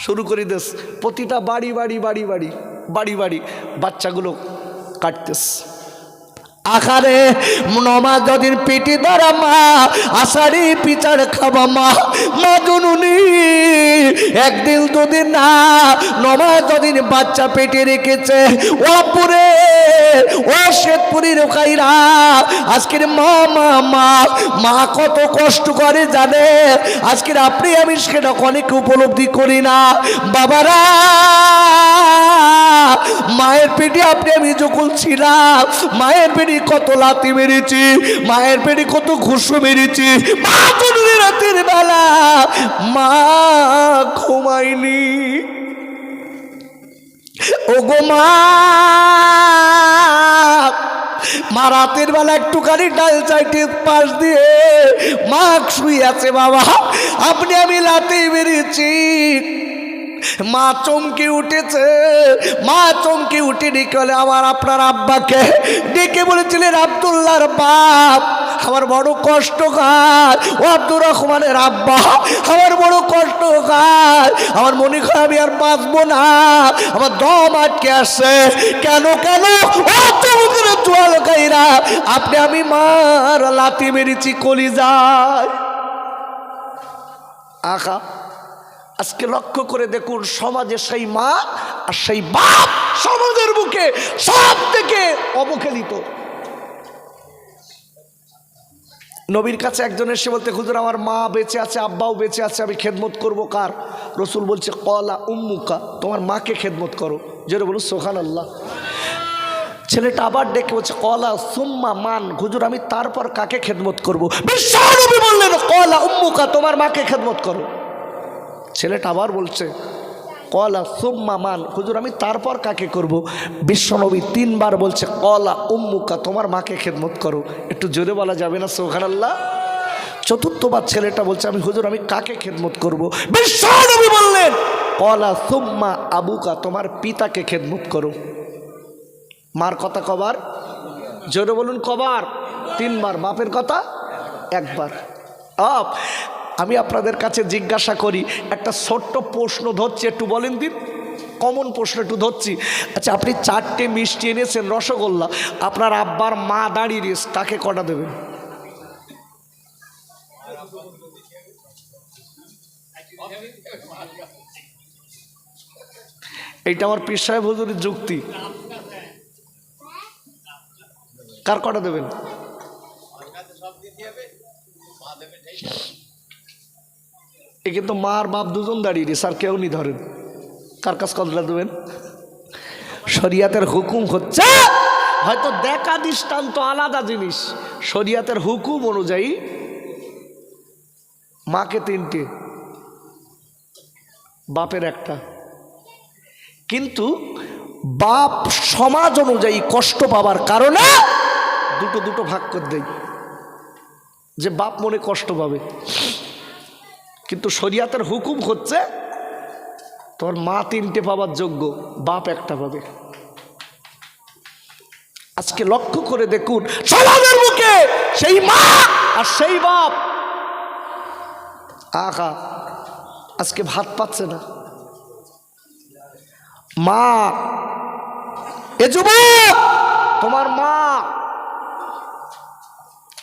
শুরু করে দিস, প্রতিটা বাড়ি বাড়ি বাড়ি বাড়ি বাড়ি বাড়ি বাচ্চাগুলো কাটতেস। আখারে নমাজ যদিন পেটে ধরা মা আষাঢ়ি পিচার খাবা মা, মা জননী একদিন দুদিন না নমাজ যদিন বাচ্চা পেটে রেখেছে। ওপুরে ও শেখপুরীর খাইরা আজকের মা মা মা মা কত কষ্ট করে জানে, আজকের আপনি আমি সেটা অনেক উপলব্ধি করি না। বাবারা মায়ের পেটে আপনি আমি যখন ছিলাম, মায়ের পেটে কত লাথি মেরেছি, মায়ের পেটে কত ঘুষো মেরেছি, মা জরুরি রাতের বেলা মা ঘুমায়নি। ও গো মা, মা রাতের বেলা একটুখানি ডাল চাইতে পাশ দিয়ে মা শুয়ে আছে। বাবা আপনি আমি লাথি মেরেছি। মা চমকে উঠেছে, মা চমকে উঠে ডেকে আমার আপনার আব্বাকে ডেকে বলেছিলেন আব্দুল্লাহর বাপ আমার বড় কষ্ট খায়, ও আব্দুর রহমানের আব্বা আমার বড় কষ্ট খায়, আমার মনে হয় আমি আর বাঁচবো না, আমার দম আটকে আসে। কেন কেন চোয়াল খাইরা আপনি আমি মার লাথি মেরেছি কলিজায়। আখা আজকে লক্ষ্য করে দেখুন সমাজে সেই মা আর সেই বাপ সমাজের বুকে সব থেকে অবহেলিত। নবীর কাছে একজন এসে বলতে হুজুর আমার মা বেঁচে আছে, আব্বাও বেঁচে আছে, আমি খেদমত করবো কার? রসুল বলছে কলা উম্মুকা, তোমার মাকে খেদমত করো। যেটা বলুন সুবহানাল্লাহ। ছেলেটা আবার ডেকে বলছে কলা সুম্মা মান, হুজুর আমি তারপর কাকে খেদমত করবো? বিশ্বনবী বললেন কলা উম্মুকা, তোমার মাকে খেদমত করো। ছেলেটা আবার বলছে কলা সুম্মা মান, হুজুর আমি তারপর কাকে করব? বিশ্বনবী 3 বার বলছে কলা উম্মুকা, তোমার মাকে খেদমত করো। একটু জোরে বলা যাবে না সুবহানাল্লাহ? 4বার ছেলেটা বলছে আমি হুজুর আমি কাকে খেদমত করব? বিশ্বনবী বললেন কলা সুম্মা আবুকা, তোমার পিতাকে খেদমত করো। মার কথা কবার? জোরে বলুন কবার? 3 বার। বাপের কথা 1 বার। আমি আপনাদের কাছে জিজ্ঞাসা করি, একটা ছোট্ট প্রশ্ন ধরছি, একটু বলেন দিন, কমন প্রশ্ন একটু ধরছি। আচ্ছা আপনি 4টে মিষ্টি এনেছেন রসগোল্লা, আপনার আব্বার মা দাঁড়িয়ে দিয়েছে, কাকে কটা দেবেন? এইটা আমার পীর সাহেব হুজুরের যুক্তি। কার কটা দেবেন? এ কিন্তু মা আর বাপ দুজন দাঁড়িয়ে রে, স্যার কেউ নি ধরেন, কার কাছ কতটা দেবেন? শরিয়াতের হুকুম হচ্ছে, হয়তো দেখা দৃষ্টান্ত আলাদা জিনিস, শরিয়াতের হুকুম অনুযায়ী মাকে 3টে, বাপের 1টা। কিন্তু বাপ সমাজ অনুযায়ী কষ্ট পাবার কারণে দুটো দুটো ভাগ করে দেই, যে বাপ মনে কষ্ট পাবে। কিন্তু শরিয়াতের হুকুম হচ্ছে তোর মা 3টে পাবার যোগ্য, বাপ 1টা পাবে। আজকে লক্ষ্য করে দেখুন সমাজের মুখে সেই মা আর সেই বাপ আহা আজকে ভাত পাচ্ছে না। মা, এ যুবক, তোমার মা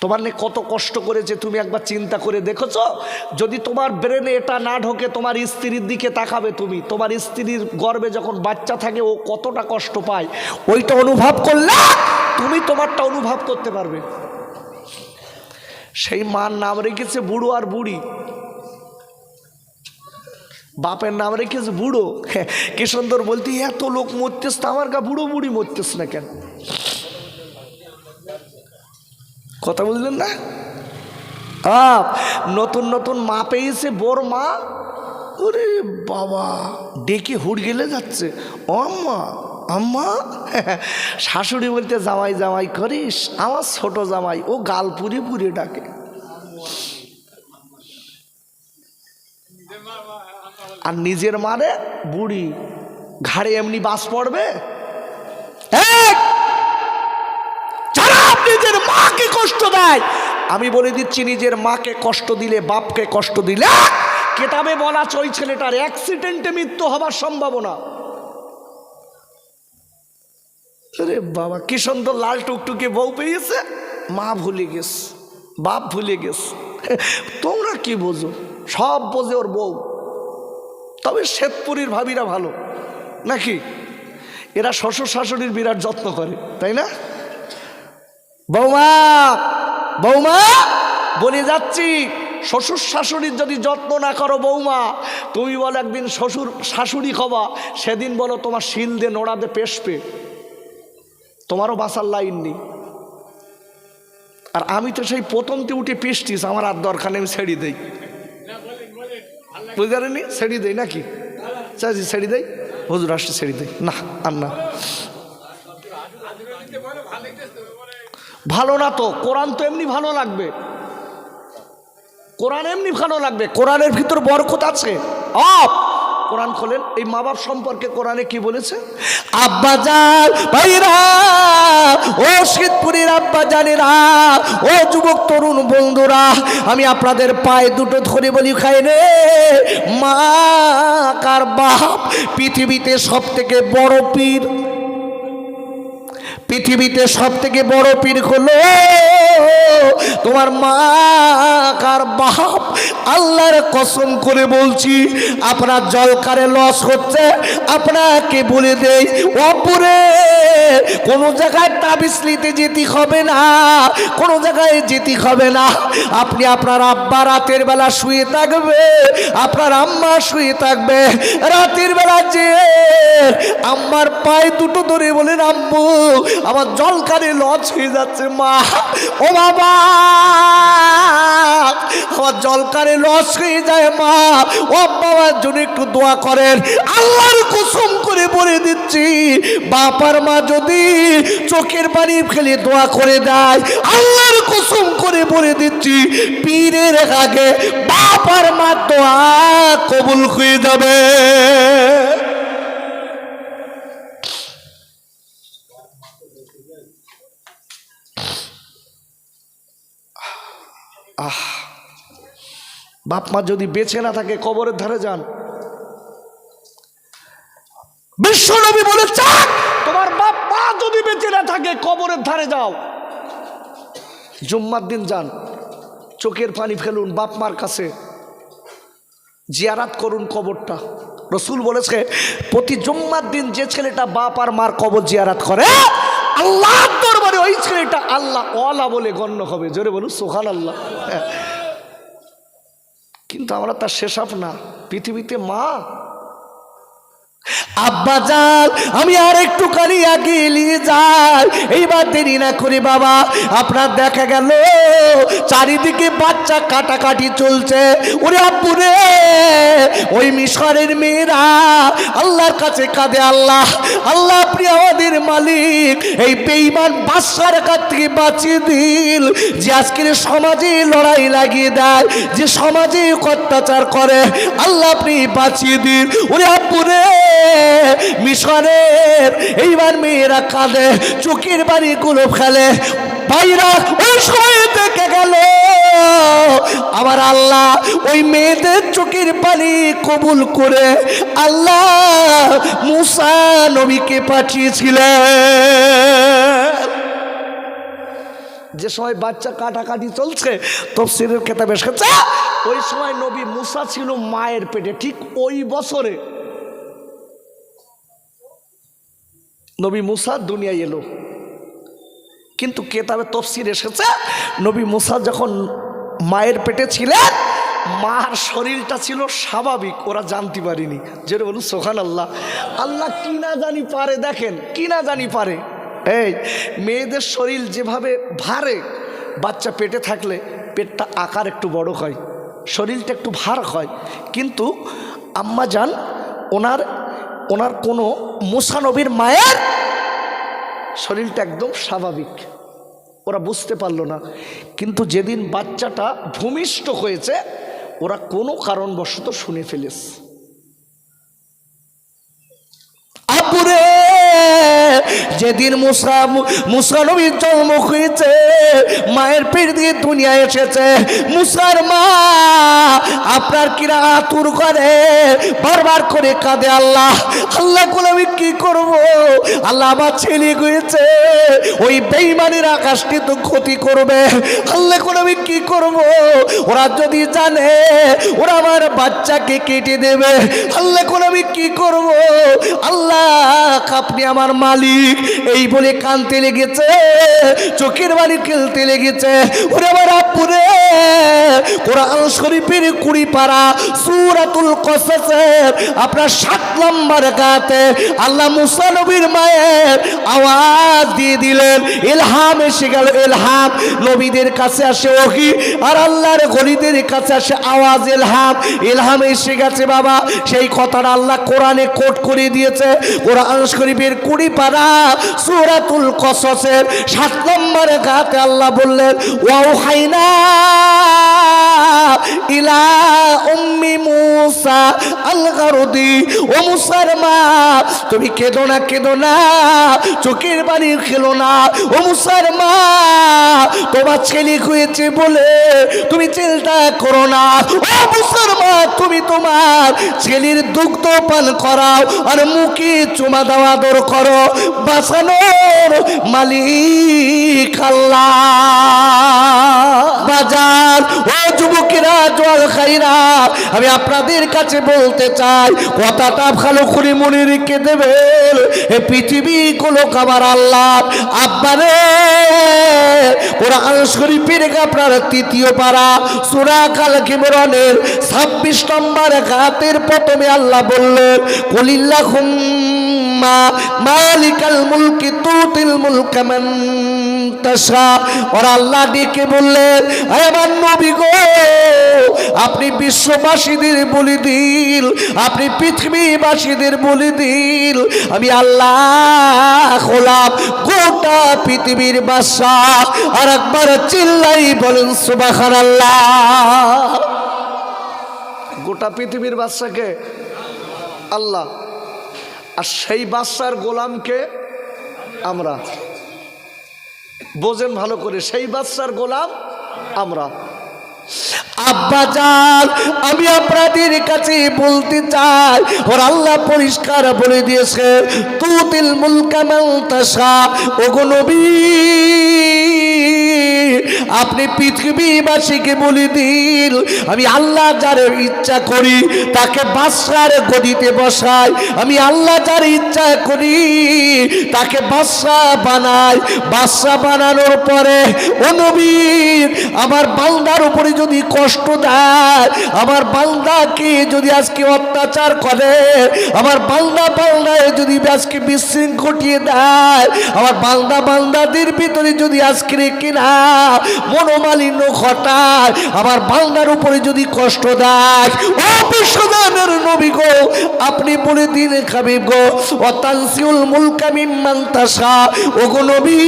তোমার নিয়ে কত কষ্ট করেছে তুমি একবার চিন্তা করে দেখেছো? যদি তোমার ব্রেনে এটা না ঢোকে, তোমার স্ত্রীর দিকে তাকাবে তুমি, তোমার স্ত্রীর গর্ভে যখন বাচ্চা থাকে ও কতটা কষ্ট পায়, ওইটা অনুভব করলে তুমি তোমারটা অনুভব করতে পারবে। সেই মার নাম রেখেছে বুড়ো আর বুড়ি, বাপের নাম রেখেছে বুড়ো। কি সুন্দর বলতে, এত লোক মরতেস তো আমার গা বুড়ো বুড়ি মরতেস না কেন? কথা বুঝলেন না? নতুন নতুন মা পেয়েছে, বোর মা, ওরে বাবা ডেকে হুড় গেলে যাচ্ছে, ও আম্মা আম্মা। শাশুড়ি বলতে জামাই জামাই করিস, আমার ছোট জামাই, ও গাল পুড়ে পুড়ে ডাকে। আর নিজের মারে বুড়ি, ঘাড়ে এমনি বাস পড়বে। যারা নিজের মাকে কষ্ট দেয়, আমি বলে দিচ্ছি, নিজের মাকে কষ্ট দিলে, বাপকে কষ্ট দিলে, কেতাবে বলা ওই ছেলেটার অ্যাক্সিডেন্টে মৃত্যু হবার সম্ভাবনা। আরে বাবা কি সুন্দর লাল টুকটুকে বউ পেয়েছে, মা ভুলে গেছ, বাপ ভুলে গেছ। তোমরা কি বোঝো? সব বোঝে ওর বউ। তবে শ্বেতপুরীর ভাবিরা ভালো নাকি? এরা শ্বশুর শাশুড়ির বিরাট যত্ন করে, তাই না? বৌমা বৌমা বলে যাচ্ছি, শ্বশুর শাশুড়ির যদি যত্ন না করো বৌমা, তুমি বলো একদিন শ্বশুর শাশুড়ি হবা, সেদিন বলো তোমার শিল দিয়ে নোড়া দিয়ে পেশবে, তোমারও বাঁচার লাইন নেই। আর আমি তো সেই প্রথমতে উঠে পেশটিস, আমার আর দরকার নেই, আমি ছেড়ে দেই, বুঝতে পারেনি? ছেড়ে দেই নাকি? চাইছি ছেড়ে দেই, হুজুর আসতে ছেড়ে দেই না, আর না। ভালো না তো, কোরআন তো এমনি ভালো লাগবে, কোরআন এমনি ভালো লাগবে, কোরআনের ভিতর বরকত আছে। কোরআন খোলেন, এই মা বাপ সম্পর্কে কোরআনে কি বলেছে? আব্বাজান ভাইরা, ও শীতপুরীর আব্বাজানেরা, ও যুবক তরুণ বন্ধুরা, আমি আপনাদের পায়ে দুটো ধরে বলি, খাই রে মা কার বাপ? পৃথিবীতে সব থেকে বড় পীর, পৃথিবীতে সব থেকে বড় পীর হলো তোমার মা কার বাপ। আল্লাহর কসম করে বলছি, আপনার জলকারে লস হচ্ছে, আপনাকে বলে দেই, অপরে কোনো জায়গায় তাবিজ নিতে যেতে হবে না, কোনো জায়গায় যেতে হবে না। আপনি আপনার আব্বা রাতের বেলা শুয়ে থাকবে, আপনার আম্মা শুয়ে থাকবে, রাতের বেলা যে আম্মার পায়ে দুটো ধরে বলেন, আম্মু আমার জলকারে লস হয়ে যাচ্ছে, মা ও বাবা আমার জলকারে লস হয়ে যায়, মা ও বাবার জন্য একটু দোয়া করেন। আল্লাহর কসম করে বলে দিচ্ছি, বাপার মা যদি চোখের পানি ফেলে দোয়া করে দেয়, আল্লাহর কসম করে বলে দিচ্ছি, পীরের আগে বাপার মা দোয়া কবুল হয়ে যাবে। বাপ মা যদি বেঁচে না থাকে, কবরের ধারে যান। বিশ্বনবী বলেছেন, তোমার বাপ মা যদি বেঁচে না থাকে, কবরের ধারে যাও। জুম্মার দিন যান, চোখের পানি ফেলুন, বাপ মার কাছে জিয়ারাত করুন কবরটা। রসুল বলেছে, প্রতি জুম্মার দিন যে ছেলেটা বাপ আর মার কবর জিয়ারাত করে, আল্লাহর দরবারে ওই ছেলেটা আল্লাহ ওয়ালা বলে গণ্য হবে। জোরে বলুন সুবহানাল্লাহ। কিন্তু আমরা তার শেষাব না, পৃথিবীতে মা। আব্বাজান আমি আর একটুখানি আগে নিয়ে যাই, এইবার দেরি না করে বাবা। আপনার দেখা গেল চারিদিকে বাচ্চা কাটাকাটি চলছে, ওরে আব্বু রে ওই মিশরের মেয়েরা আল্লাহর কাছে কাঁদে, আল্লাহ আল্লাহ আপনি আমাদের মালিক, এই বেঈমান বাদশার কাছ থেকে বাঁচিয়ে দিল, যে আজকের সমাজে লড়াই লাগিয়ে দেয়, যে সমাজে অত্যাচার করে, আল্লাহ আপনি বাঁচিয়ে দিন। ওরে আব্বুরে, মিশরের এইবার মেয়েরা কাঁদে, চোখের বাড়িগুলো ফেলে, ভাইরা ওই সময় থেকে গেল আমার আল্লাহ ওই মেয়েদের চোখের পানি কবুল করে আল্লাহ মুসা নবীকে পাঠিয়েছিলেন। যে সময় বাচ্চা কাটাকাটি চলছে তাফসীরের কিতাবে এসেছে, ওই সময় নবী মুসা ছিল মায়ের পেটে। ঠিক ওই বছরে নবী মুসা দুনিয়ায় এলো, কিন্তু কেতাবে তাফসীর এসেছে নবী মুসা যখন মায়ের পেটে ছিলেন মার শরীরটা ছিল স্বাভাবিক, ওরা জানতে পারেনি। যেটা বলুন সুবহানাল্লাহ। আল্লাহ কি না জানি পারে, দেখেন কি না জানি পারে। এই মেয়েদের শরীর যেভাবে ভারে, বাচ্চা পেটে থাকলে পেটটা আকার একটু বড় হয়, শরীরটা একটু ভার হয়, কিন্তু আম্মা জান ওনার কোনো মুসা নবীর মায়ের শরীরটা একদম স্বাভাবিক, ওরা বুঝতে পারলো না। কিন্তু যেদিন বাচ্চাটা ভূমিষ্ঠ হয়েছে ওরা কোনো কারণবশত শুনে ফেলেছে। আব্বুরে, যেদিন মুসা নবীর জন্ম হয়েছে, মায়ের পেট দিয়ে দুনিয়া এসেছে, মুসার মা আপনার কিরা আতুর করে বারবার করে কাঁদে, আল্লাহ আল্লাহ বলে আমি কি করব, আল্লাহ আমার ছেলে হয়েছে, ওই বেঈমানের আকাশটি তো ক্ষতি করবে, আল্লাহ বলে আমি কি করব, ওরা যদি জানে ওরা আমার বাচ্চাকে কেটে দেবে, আল্লাহ বলে আমি কি করব, আল্লাহ আপনি আমার মালিক। এই বলে কাঁদতে লেগেছে, চোখের বাড়ি খেলতে লেগেছে। ওরে আমার আব্বুরে, কোরআন শরীফের 20 পারা সূরাতুল কসসের আপনার 7 নম্বর আয়াতে আল্লাহ মুসা নবীর মায়ের আওয়াজ দিয়ে দিলেন, ইলহাম এসে গেল। ইলহাম নবীদের কাছে আসে ওহী, আর আল্লাহর গলিদের কাছে আসে আওয়াজ। ইলহাম এসে গেছে বাবা। সেই কথাটা আল্লাহ কোরআনে কোট করে দিয়েছে। কোরআন শরীফের 20 পারা সূরাতুল কসসের 7 নম্বর আয়াতে আল্লাহ বললেন, ওয়াহাইনা ইলা উম্মি মুসা আল গারদি, ও মুসার মা তুমি কেঁদো না, কেঁদো না, চোখের পানি খেলো না। ও মুসার মা, তোমার ছেলে হয়েছে বলে তুমি চিন্তা করো না। ও মুসার মা, তুমি তোমার ছেলের দুগ্ধ পান করাও আর মুখে চুমা দেওয়া আদর করো, বাঁচানোর মালিক আল্লাহ। বাজার ও যুবকেরা, জল খাইরা, আমি আপনাদের কাছে বলতে চাই, কথাটা ভালো করে মনে রেখে দেবেন। এ পৃথিবী গুলো আমার আল্লাহ। আব্বারে, কোরআন শরীফের আপনার 3 পারা সূরা আল ইমরানের 26 নম্বর আয়াতের প্রথমে আল্লাহ বললেন, কুলিল্লাহুম্মা মালিকাল মুলকি তুতিল মুলকা মান তাশা। আর আল্লাহ ডেকে বললেন, আমার নবী গো, আপনি বিশ্ববাসীদের বলে দিন, আপনি পৃথিবীবাসীদের বলে দিন, আমি আল্লাহ হলাম গোটা পৃথিবীর বাদশাহ। আর একবার চিল্লাই বলেন সুবহানাল্লাহ। গোটা পৃথিবীর বাদশাকে আল্লাহ, আর সেই বাদশার গোলামকে আমরা। বোঝেন ভালো করে, সেই বাদশার গোলাম আমরা। আব্বাজান, আমি আপনাদের কাছে বলতে চাই, ওর আল্লাহ পরিষ্কার বলে দিয়েছে, তুতিল মুলকা মান তাশা। ওগো নবী, আপনি পৃথিবীবাসীকে বলে দিন, আমি আল্লাহ যার ইচ্ছা করি তাকে বাদশার গদিতে বসাই, আমি আল্লাহ যার ইচ্ছা করি তাকে বাদশা বানাই। বাদশা বানানোর পরে ও নবী, আমার বান্দার উপরে যদি কষ্ট দেয়, আমার বান্দাকে যদি আজকে অত্যাচার করে, আমার বান্দায় যদি আজকে বিশৃঙ্খলা ঘটিয়ে দেয়, আমার বান্দাদের ভিতরে যদি আজকে কিনা মনোমালিন্য ঘটায়, আমার বান্দার উপরে যদি কষ্ট দেয়, ও বিশ্বজানের নবী গো আপনি বলে দিন হাবিব গো ওয়াতানসিউল মুলকা মিম্মান তাশা ওগো নবী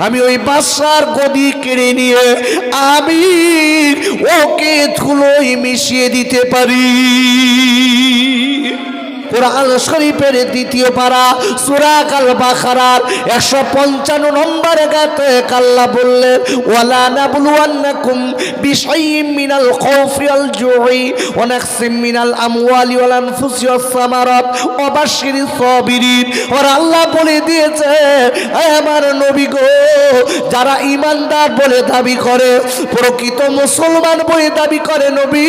আমি ওই বাদশার গদি কেড়ে নিয়ে আমি ওকে ধুলোয় মিশিয়ে দিতে পারি। কুরআন শরীফের দ্বিতীয় পারা সূরা আল বাকারার 155 নম্বর আয়াতে আল্লাহ বললেন ওয়ালা নাবলুওয়ান্নাকুম বিশাইইম মিনাল খাউফি ওয়াল জুই ওয়া নাকসিম মিনাল আমওয়ালি ওয়াল আনফুসি ওয়াস সামারাত ওয়া বাশশিরিস সাবিরিন। আর আল্লাহ বলে দিয়েছে হে আমার নবী গো যারা ঈমানদার বলে দাবি করে প্রকৃত মুসলমান বলে দাবি করে নবী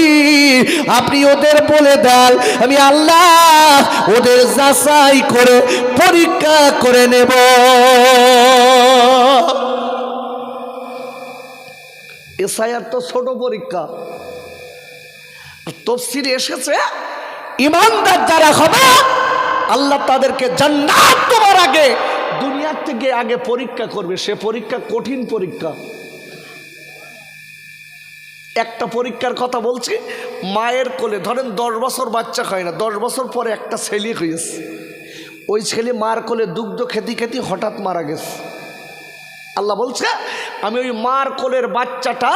আপনি ওদের বলে দেন আমি আল্লাহ ওদের যাচাই করে পরীক্ষা করে নেব। এসআইআর তো ছোট পরীক্ষা, তাফসীরে এসেছে ঈমানদার যারা হবে আল্লাহ তাদেরকে জান্নাত দেওয়ার আগে দুনিয়ার থেকে আগে পরীক্ষা করবে। সে পরীক্ষা কঠিন পরীক্ষা। একটা পরীক্ষার কথা বলছি, মায়ের কোলে ধরেন 10 বছর বাচ্চা হয় না, 10 বছর পরে একটা ছেলে হয়েছে, ওই ছেলে মার কোলে দুগ্ধ খেতে খেতে হঠাৎ মারা গেছে। আল্লাহ বলছে আমি ওই মার কোলের বাচ্চাটা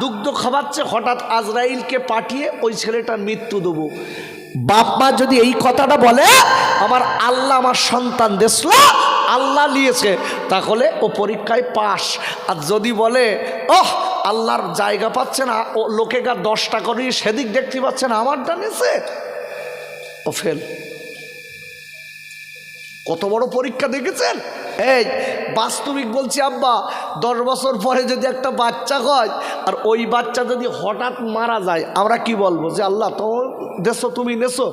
দুগ্ধ খাওয়াচ্ছে, হঠাৎ আজরাইলকে পাঠিয়ে ওই ছেলেটার মৃত্যু দেবো। বাপ মা যদি এই কথাটা বলে আমার আল্লাহ আমার সন্তান দেশল আল্লাহ নিয়েছে তাহলে ও পরীক্ষায় পাস। আর যদি বলে ওহ আল্লাহর জায়গা পাচ্ছে না, ও লোকেরা 10টা করে সেদিক দেখতে পাচ্ছে না আমারটা নিয়েছে, ও ফেল। কত বড় পরীক্ষা দেখেছেন? এই বাস্তবিক বলছি আব্বা 10 বছর পরে যদি একটা বাচ্চা হয় আর ওই বাচ্চা যদি হঠাৎ মারা যায় আমরা কি বলবো? যে আল্লাহ তো দেশো তুমি নেছো।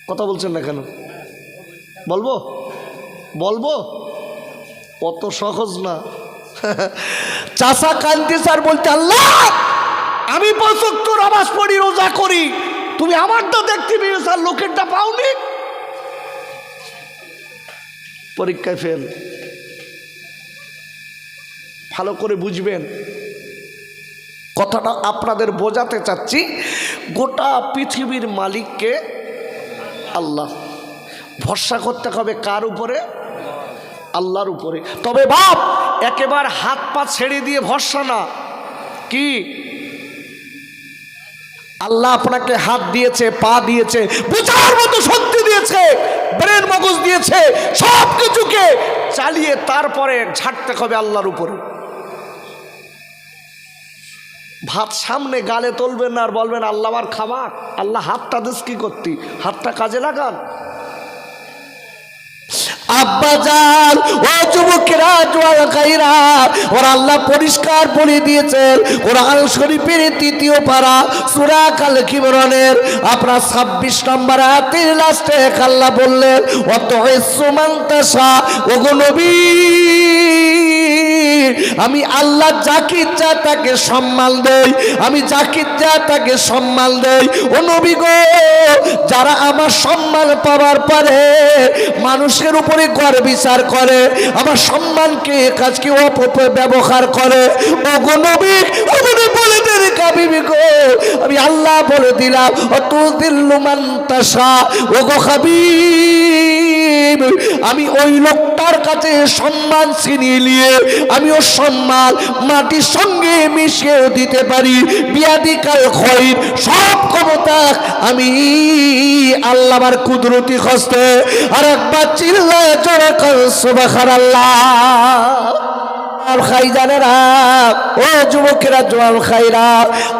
কথা বলছেন না কেন? বলবো বলবো অত সহজ না। চাষা কান্তি স্যার বলতে আল্লাহ আমি 5 ওয়াক্ত নামাজ পড়ি রোজা করি, তুমি আমারটা দেখতে পেয়েছ আর লোকেরটা পাওনি, পরীক্ষায় ফেল। ভালো করে বুঝবেন কথাটা, আপনাদের বোঝাতে চাচ্ছি গোটা পৃথিবীর মালিককে আল্লাহ। ভরসা করতে হবে কার উপরে? আল্লাহর উপরে। তবে বাপ একেবারে হাত পা ছেড়ে দিয়ে ভরসা না, কি আল্লাহ আপনাকে হাত দিয়েছে, পা দিয়েছে, বোঝার মতো শক্তি দিয়েছে, ব্রেন মগজ দিয়েছে, সব কিছুকে চালিয়ে তারপরে ছাড়তে হবে আল্লাহর উপরে। ভাত সামনে গালে তুলবেন না আর বলবেন আল্লাহ আমার খাবার। আল্লাহ হাতটা দেশ কি করতি, হাতটা কাজে লাগান। আব্বাজান ও যুবকেরা জোয়াল খাইরা ওর আল্লাহ পরিষ্কার বলে দিয়েছেন কোরআন শরীফের 3য় পারা সূরা আল ইমরানের আপনার 26 নম্বর আয়াতের লাস্টে আল্লাহ বললেন ওয়াতুইসু মান তাশা। ওগো নবী আমি আল্লাহ যাকে ইচ্ছা তাকে সম্মান দেই, আমি যাকে ইচ্ছা তাকে সম্মান দেই। ও নবী গো যারা আমার সম্মান পাওয়ার পরে মানুষের উপরে গড় বিচার করে, আমার সম্মানকে কাজকে অপব্যবহার করে, ও গো নবী ওগুলো বলে দেন কাবিবি গো আমি আল্লাহ বলে দিলাম অতুযিল্লু মান তাশা। ও গো হাবিব আমি ওই লোকটার কাছে সম্মান ছিনিয়ে নিয়ে আমি ওর সম্মান মাটির সঙ্গে মিশিয়ে দিতে পারি। বিয়াদিকাল খৈর সব ক্ষমতা আমি আল্লাহ আমার কুদরতি হস্তে। আর একবার চিল্লায় জোরে কর সুবহানাল্লাহ। খাইজানেরা ও যুবকেরা জোয়াল খাইরা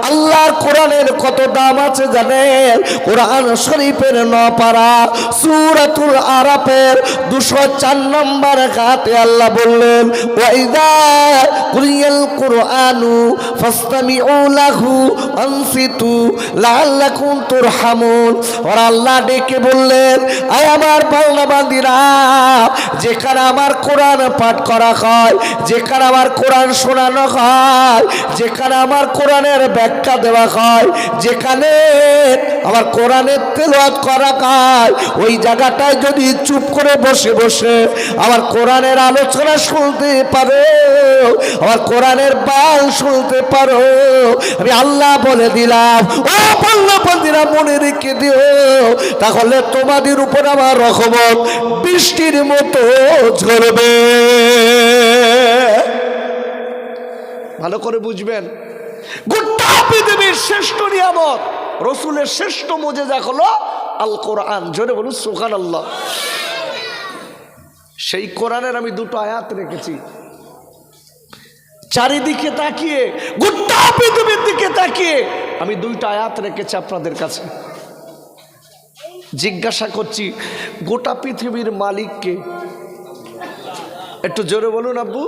আল্লাহর কোরআনের কত দাম আছে জানেন? কোরআন শরীফের 9 পারা সূরাতুল আরাফের 204 নম্বর আয়াতে আল্লাহ বললেন ওয়াইদা কুরিয়াল কুরআনু ফাসতামিউ লাহু আনসিতু লাআল্লাকুম তুরহামুন। আর আল্লাহ ডেকে বললেন আয় আমার বান্দা বান্দীরা যেখানে আমার কোরআন পাঠ করা হয়, যেখানে যেখানে আমার কোরআন শোনানো হয়, যেখানে আমার কোরআনের ব্যাখ্যা দেওয়া হয়, যেখানে আমার কোরআনের তেলাওয়াত করা হয়, ওই জায়গাটায় যদি চুপ করে বসে বসে আমার কোরআনের আলোচনা শুনতে পারো, আমার কোরআনের বাল শুনতে পারো, আমি আল্লাহ বলে দিলাম, ও আল্লাহ বন্দিরা মনে রেখে দিও, তাহলে তোমাদের উপর আমার রহমত বৃষ্টির মতো ঝরবে। ভালো করে বুঝবেন, গোটা পৃথিবীর শ্রেষ্ঠ নিয়ামত, রসুলের শ্রেষ্ঠ মুজিজা হলো আল কোরআন। জোরে বলুন সুবহানাল্লাহ। সেই কোরআনের আমি দুটো আয়াত রেখেছি। চারিদিকে তাকিয়ে, গোটা পৃথিবীর দিকে তাকিয়ে আমি দুইটা আয়াত রেখেছি আপনাদের কাছে। জিজ্ঞাসা করছি, গোটা পৃথিবীর মালিককে? একটু জোরে বলুন আব্বু।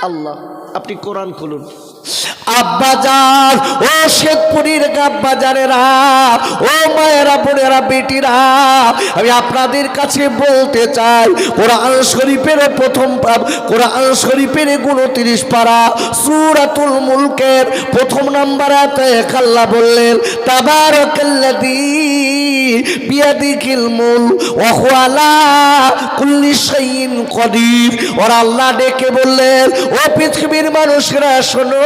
আল্লাহ। আপনি কোরআন খুলুন। আব্বাজান, ও শেখপুরীর আব্বাজানেরা, ও মায়েরা, বোনেরা, বেটিরা, আমি আপনাদের কাছে বলতে চাই, কোরআন শরীফের প্রথম, কোরআন শরীফের 29 পারা সূরাতুল মুলকের প্রথম নাম্বার আয়াতে আল্লাহ বললেন, তাবারাকাল্লাযী বিয়াদিহিল মুলক ওয়া হুয়া আলা কুল্লি শাইইন কাদির। ওর আল্লাহ ডেকে বললেন, ও পৃথিবীর মানুষেরা শোনো,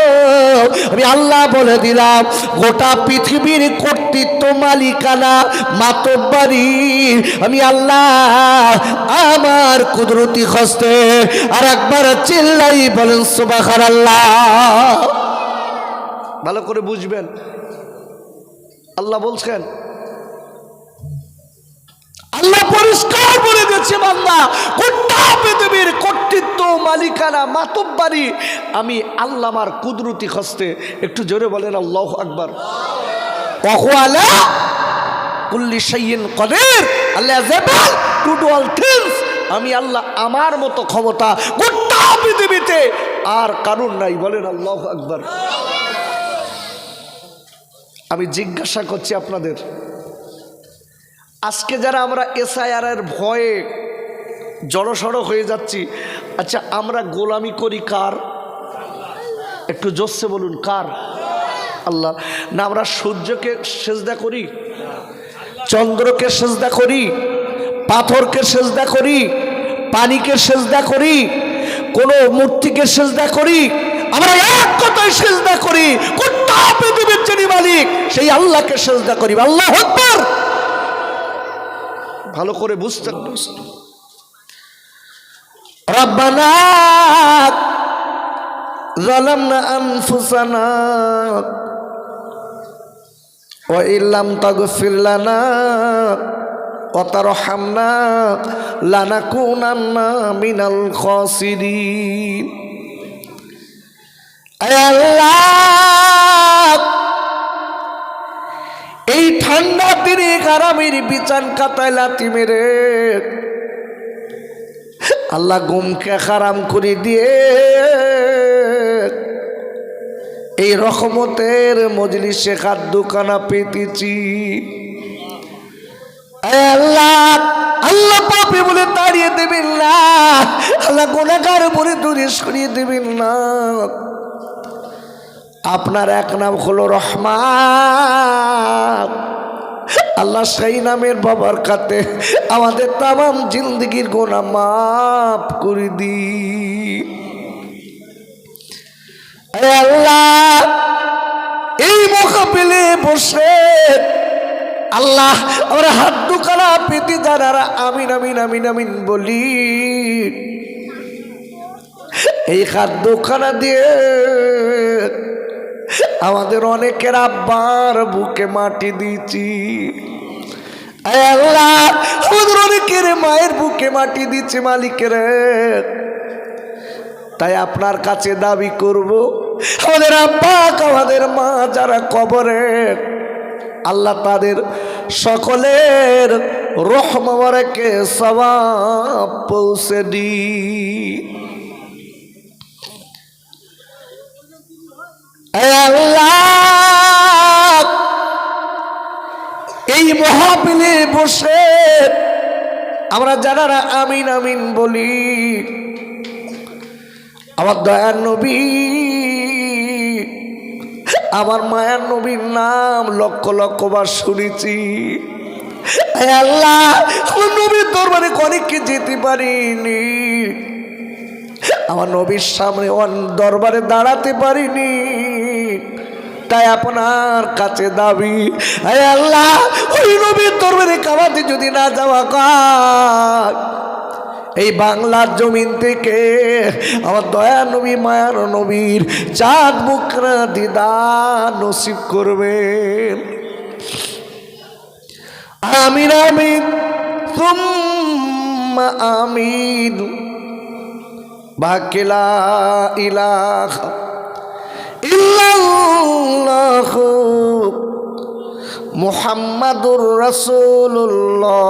আমি আল্লাহ বলে দিলাম, গোটা পৃথিবীর কর্তৃত্ব, মালিকানা, মাতব্বরি আমি আল্লাহ আমার কুদরতি হস্তে। আর একবার চিল্লাই বলেন সুবহানাল্লাহ। ভালো করে বুঝবেন, আল্লাহ বলছেন, আল্লাহ পরিষ্কার বলে দিচ্ছে, বান্দা গোটা পৃথিবীর কর্তৃত্ব, মালিকানা, মাতব্বরি আমি আল্লাহ আমার কুদরতি হস্তে। একটু জোরে বলেন আল্লাহু আকবার। ওয়া হুয়া আলা কুল্লি শাইইন কাদির, আল্লাহ is able to do all things. আমি আল্লাহ, আমার মতো ক্ষমতা গোটা পৃথিবীতে আর কারণ নাই। বলেন আল্লাহু আকবার। আমি জিজ্ঞাসা করছি আপনাদের, আজকে যারা আমরা এসআইআর এর ভয়ে জড়সড় হয়ে যাচ্ছি, আচ্ছা আমরা গোলামি করি কার? একটু জোরসে বলুন, কার? আল্লাহ। না আমরা সূর্যকে সেজদা করি, চন্দ্রকে সেজদা করি, পাথরকে সেজদা করি, পানিকে সেজদা করি, কোন মূর্তিকে সেজদা করি? আমরা এক কথায় সেজদা করি, গোটা পৃথিবীর যিনি মালিক সেই আল্লাহকে সেজদা করি। আল্লাহু আকবার। ভালো করে বুঝতে, রব্বানা যালামনা আনফুসানা ওয়া ইল্লাম তাগফির লানা ওয়া তারহামনা লানাকুনান্না মিনাল খাসিরিন। আয় আল্লাহ, এই ঠান্ডা দিনে গারামের বিছান কাতায় লাথি মেরে আল্লাহ ঘুমকে হারাম করে দিয়ে এই রহমতের মজলিসে খাদ্যখানা পেতেছি। আল্লাহ, আল্লাহ পাপী বলে তাড়িয়ে দেবেন না, আল্লাহ গুনাহগার বলে দূরে সরিয়ে দেবেন না। আপনার এক নাম হলো রহমান। আল্লাহ সেই নামের বাবার কাতে আমাদের তামাম জিন্দগির গুনাহ মাফ করে দি। আল্লাহ, এই মাহফিলে বসে আল্লাহ আমরা হাত দুখানা পেতে যারা আমিন আমিন আমিন আমিন বলি, এই হাত দুখানা দিয়ে আমাদের অনেকের আব্বার বুকে মাটি দিচ্ছি। আল্লাহ, আমাদের অনেকের মায়ের বুকে মাটি দিচ্ছে মালিকের। তাই আপনার কাছে দাবি করব, আমাদের আব্বা, আমাদের মা যারা কবরে, আল্লাহ তাদের সকলের রূহ মোবারকে সওয়াব পৌঁছে দি। আল্লাহ, এই মাহফিলে বসে আমরা যারা আমিন আমিন বলি, আমার দয়ার নবী, আমার মায়ার নবীর নাম লক্ষ লক্ষ বার শুনেছি। হে আল্লাহ, আমার নবীর দরবারে অনেককে যেতে পারিনি, আমার নবীর সামনে দরবারে দাঁড়াতে পারিনি, তাই আপনার কাছে দাবি, হে আল্লাহ, ওই নবীর দরবারে কাবাতে যদি না যাওয়া হয়, এই বাংলার জমিন থেকে আমার দয়া নবী মায়ার নবীর চাঁদ মুখরা দিদার নসিব করবেন। আমিন আমিন সুম্মা আমিন। বাকিলা ইলাহা ইল্লাল্লাহু মুহাম্মাদুর রাসূলুল্লাহ।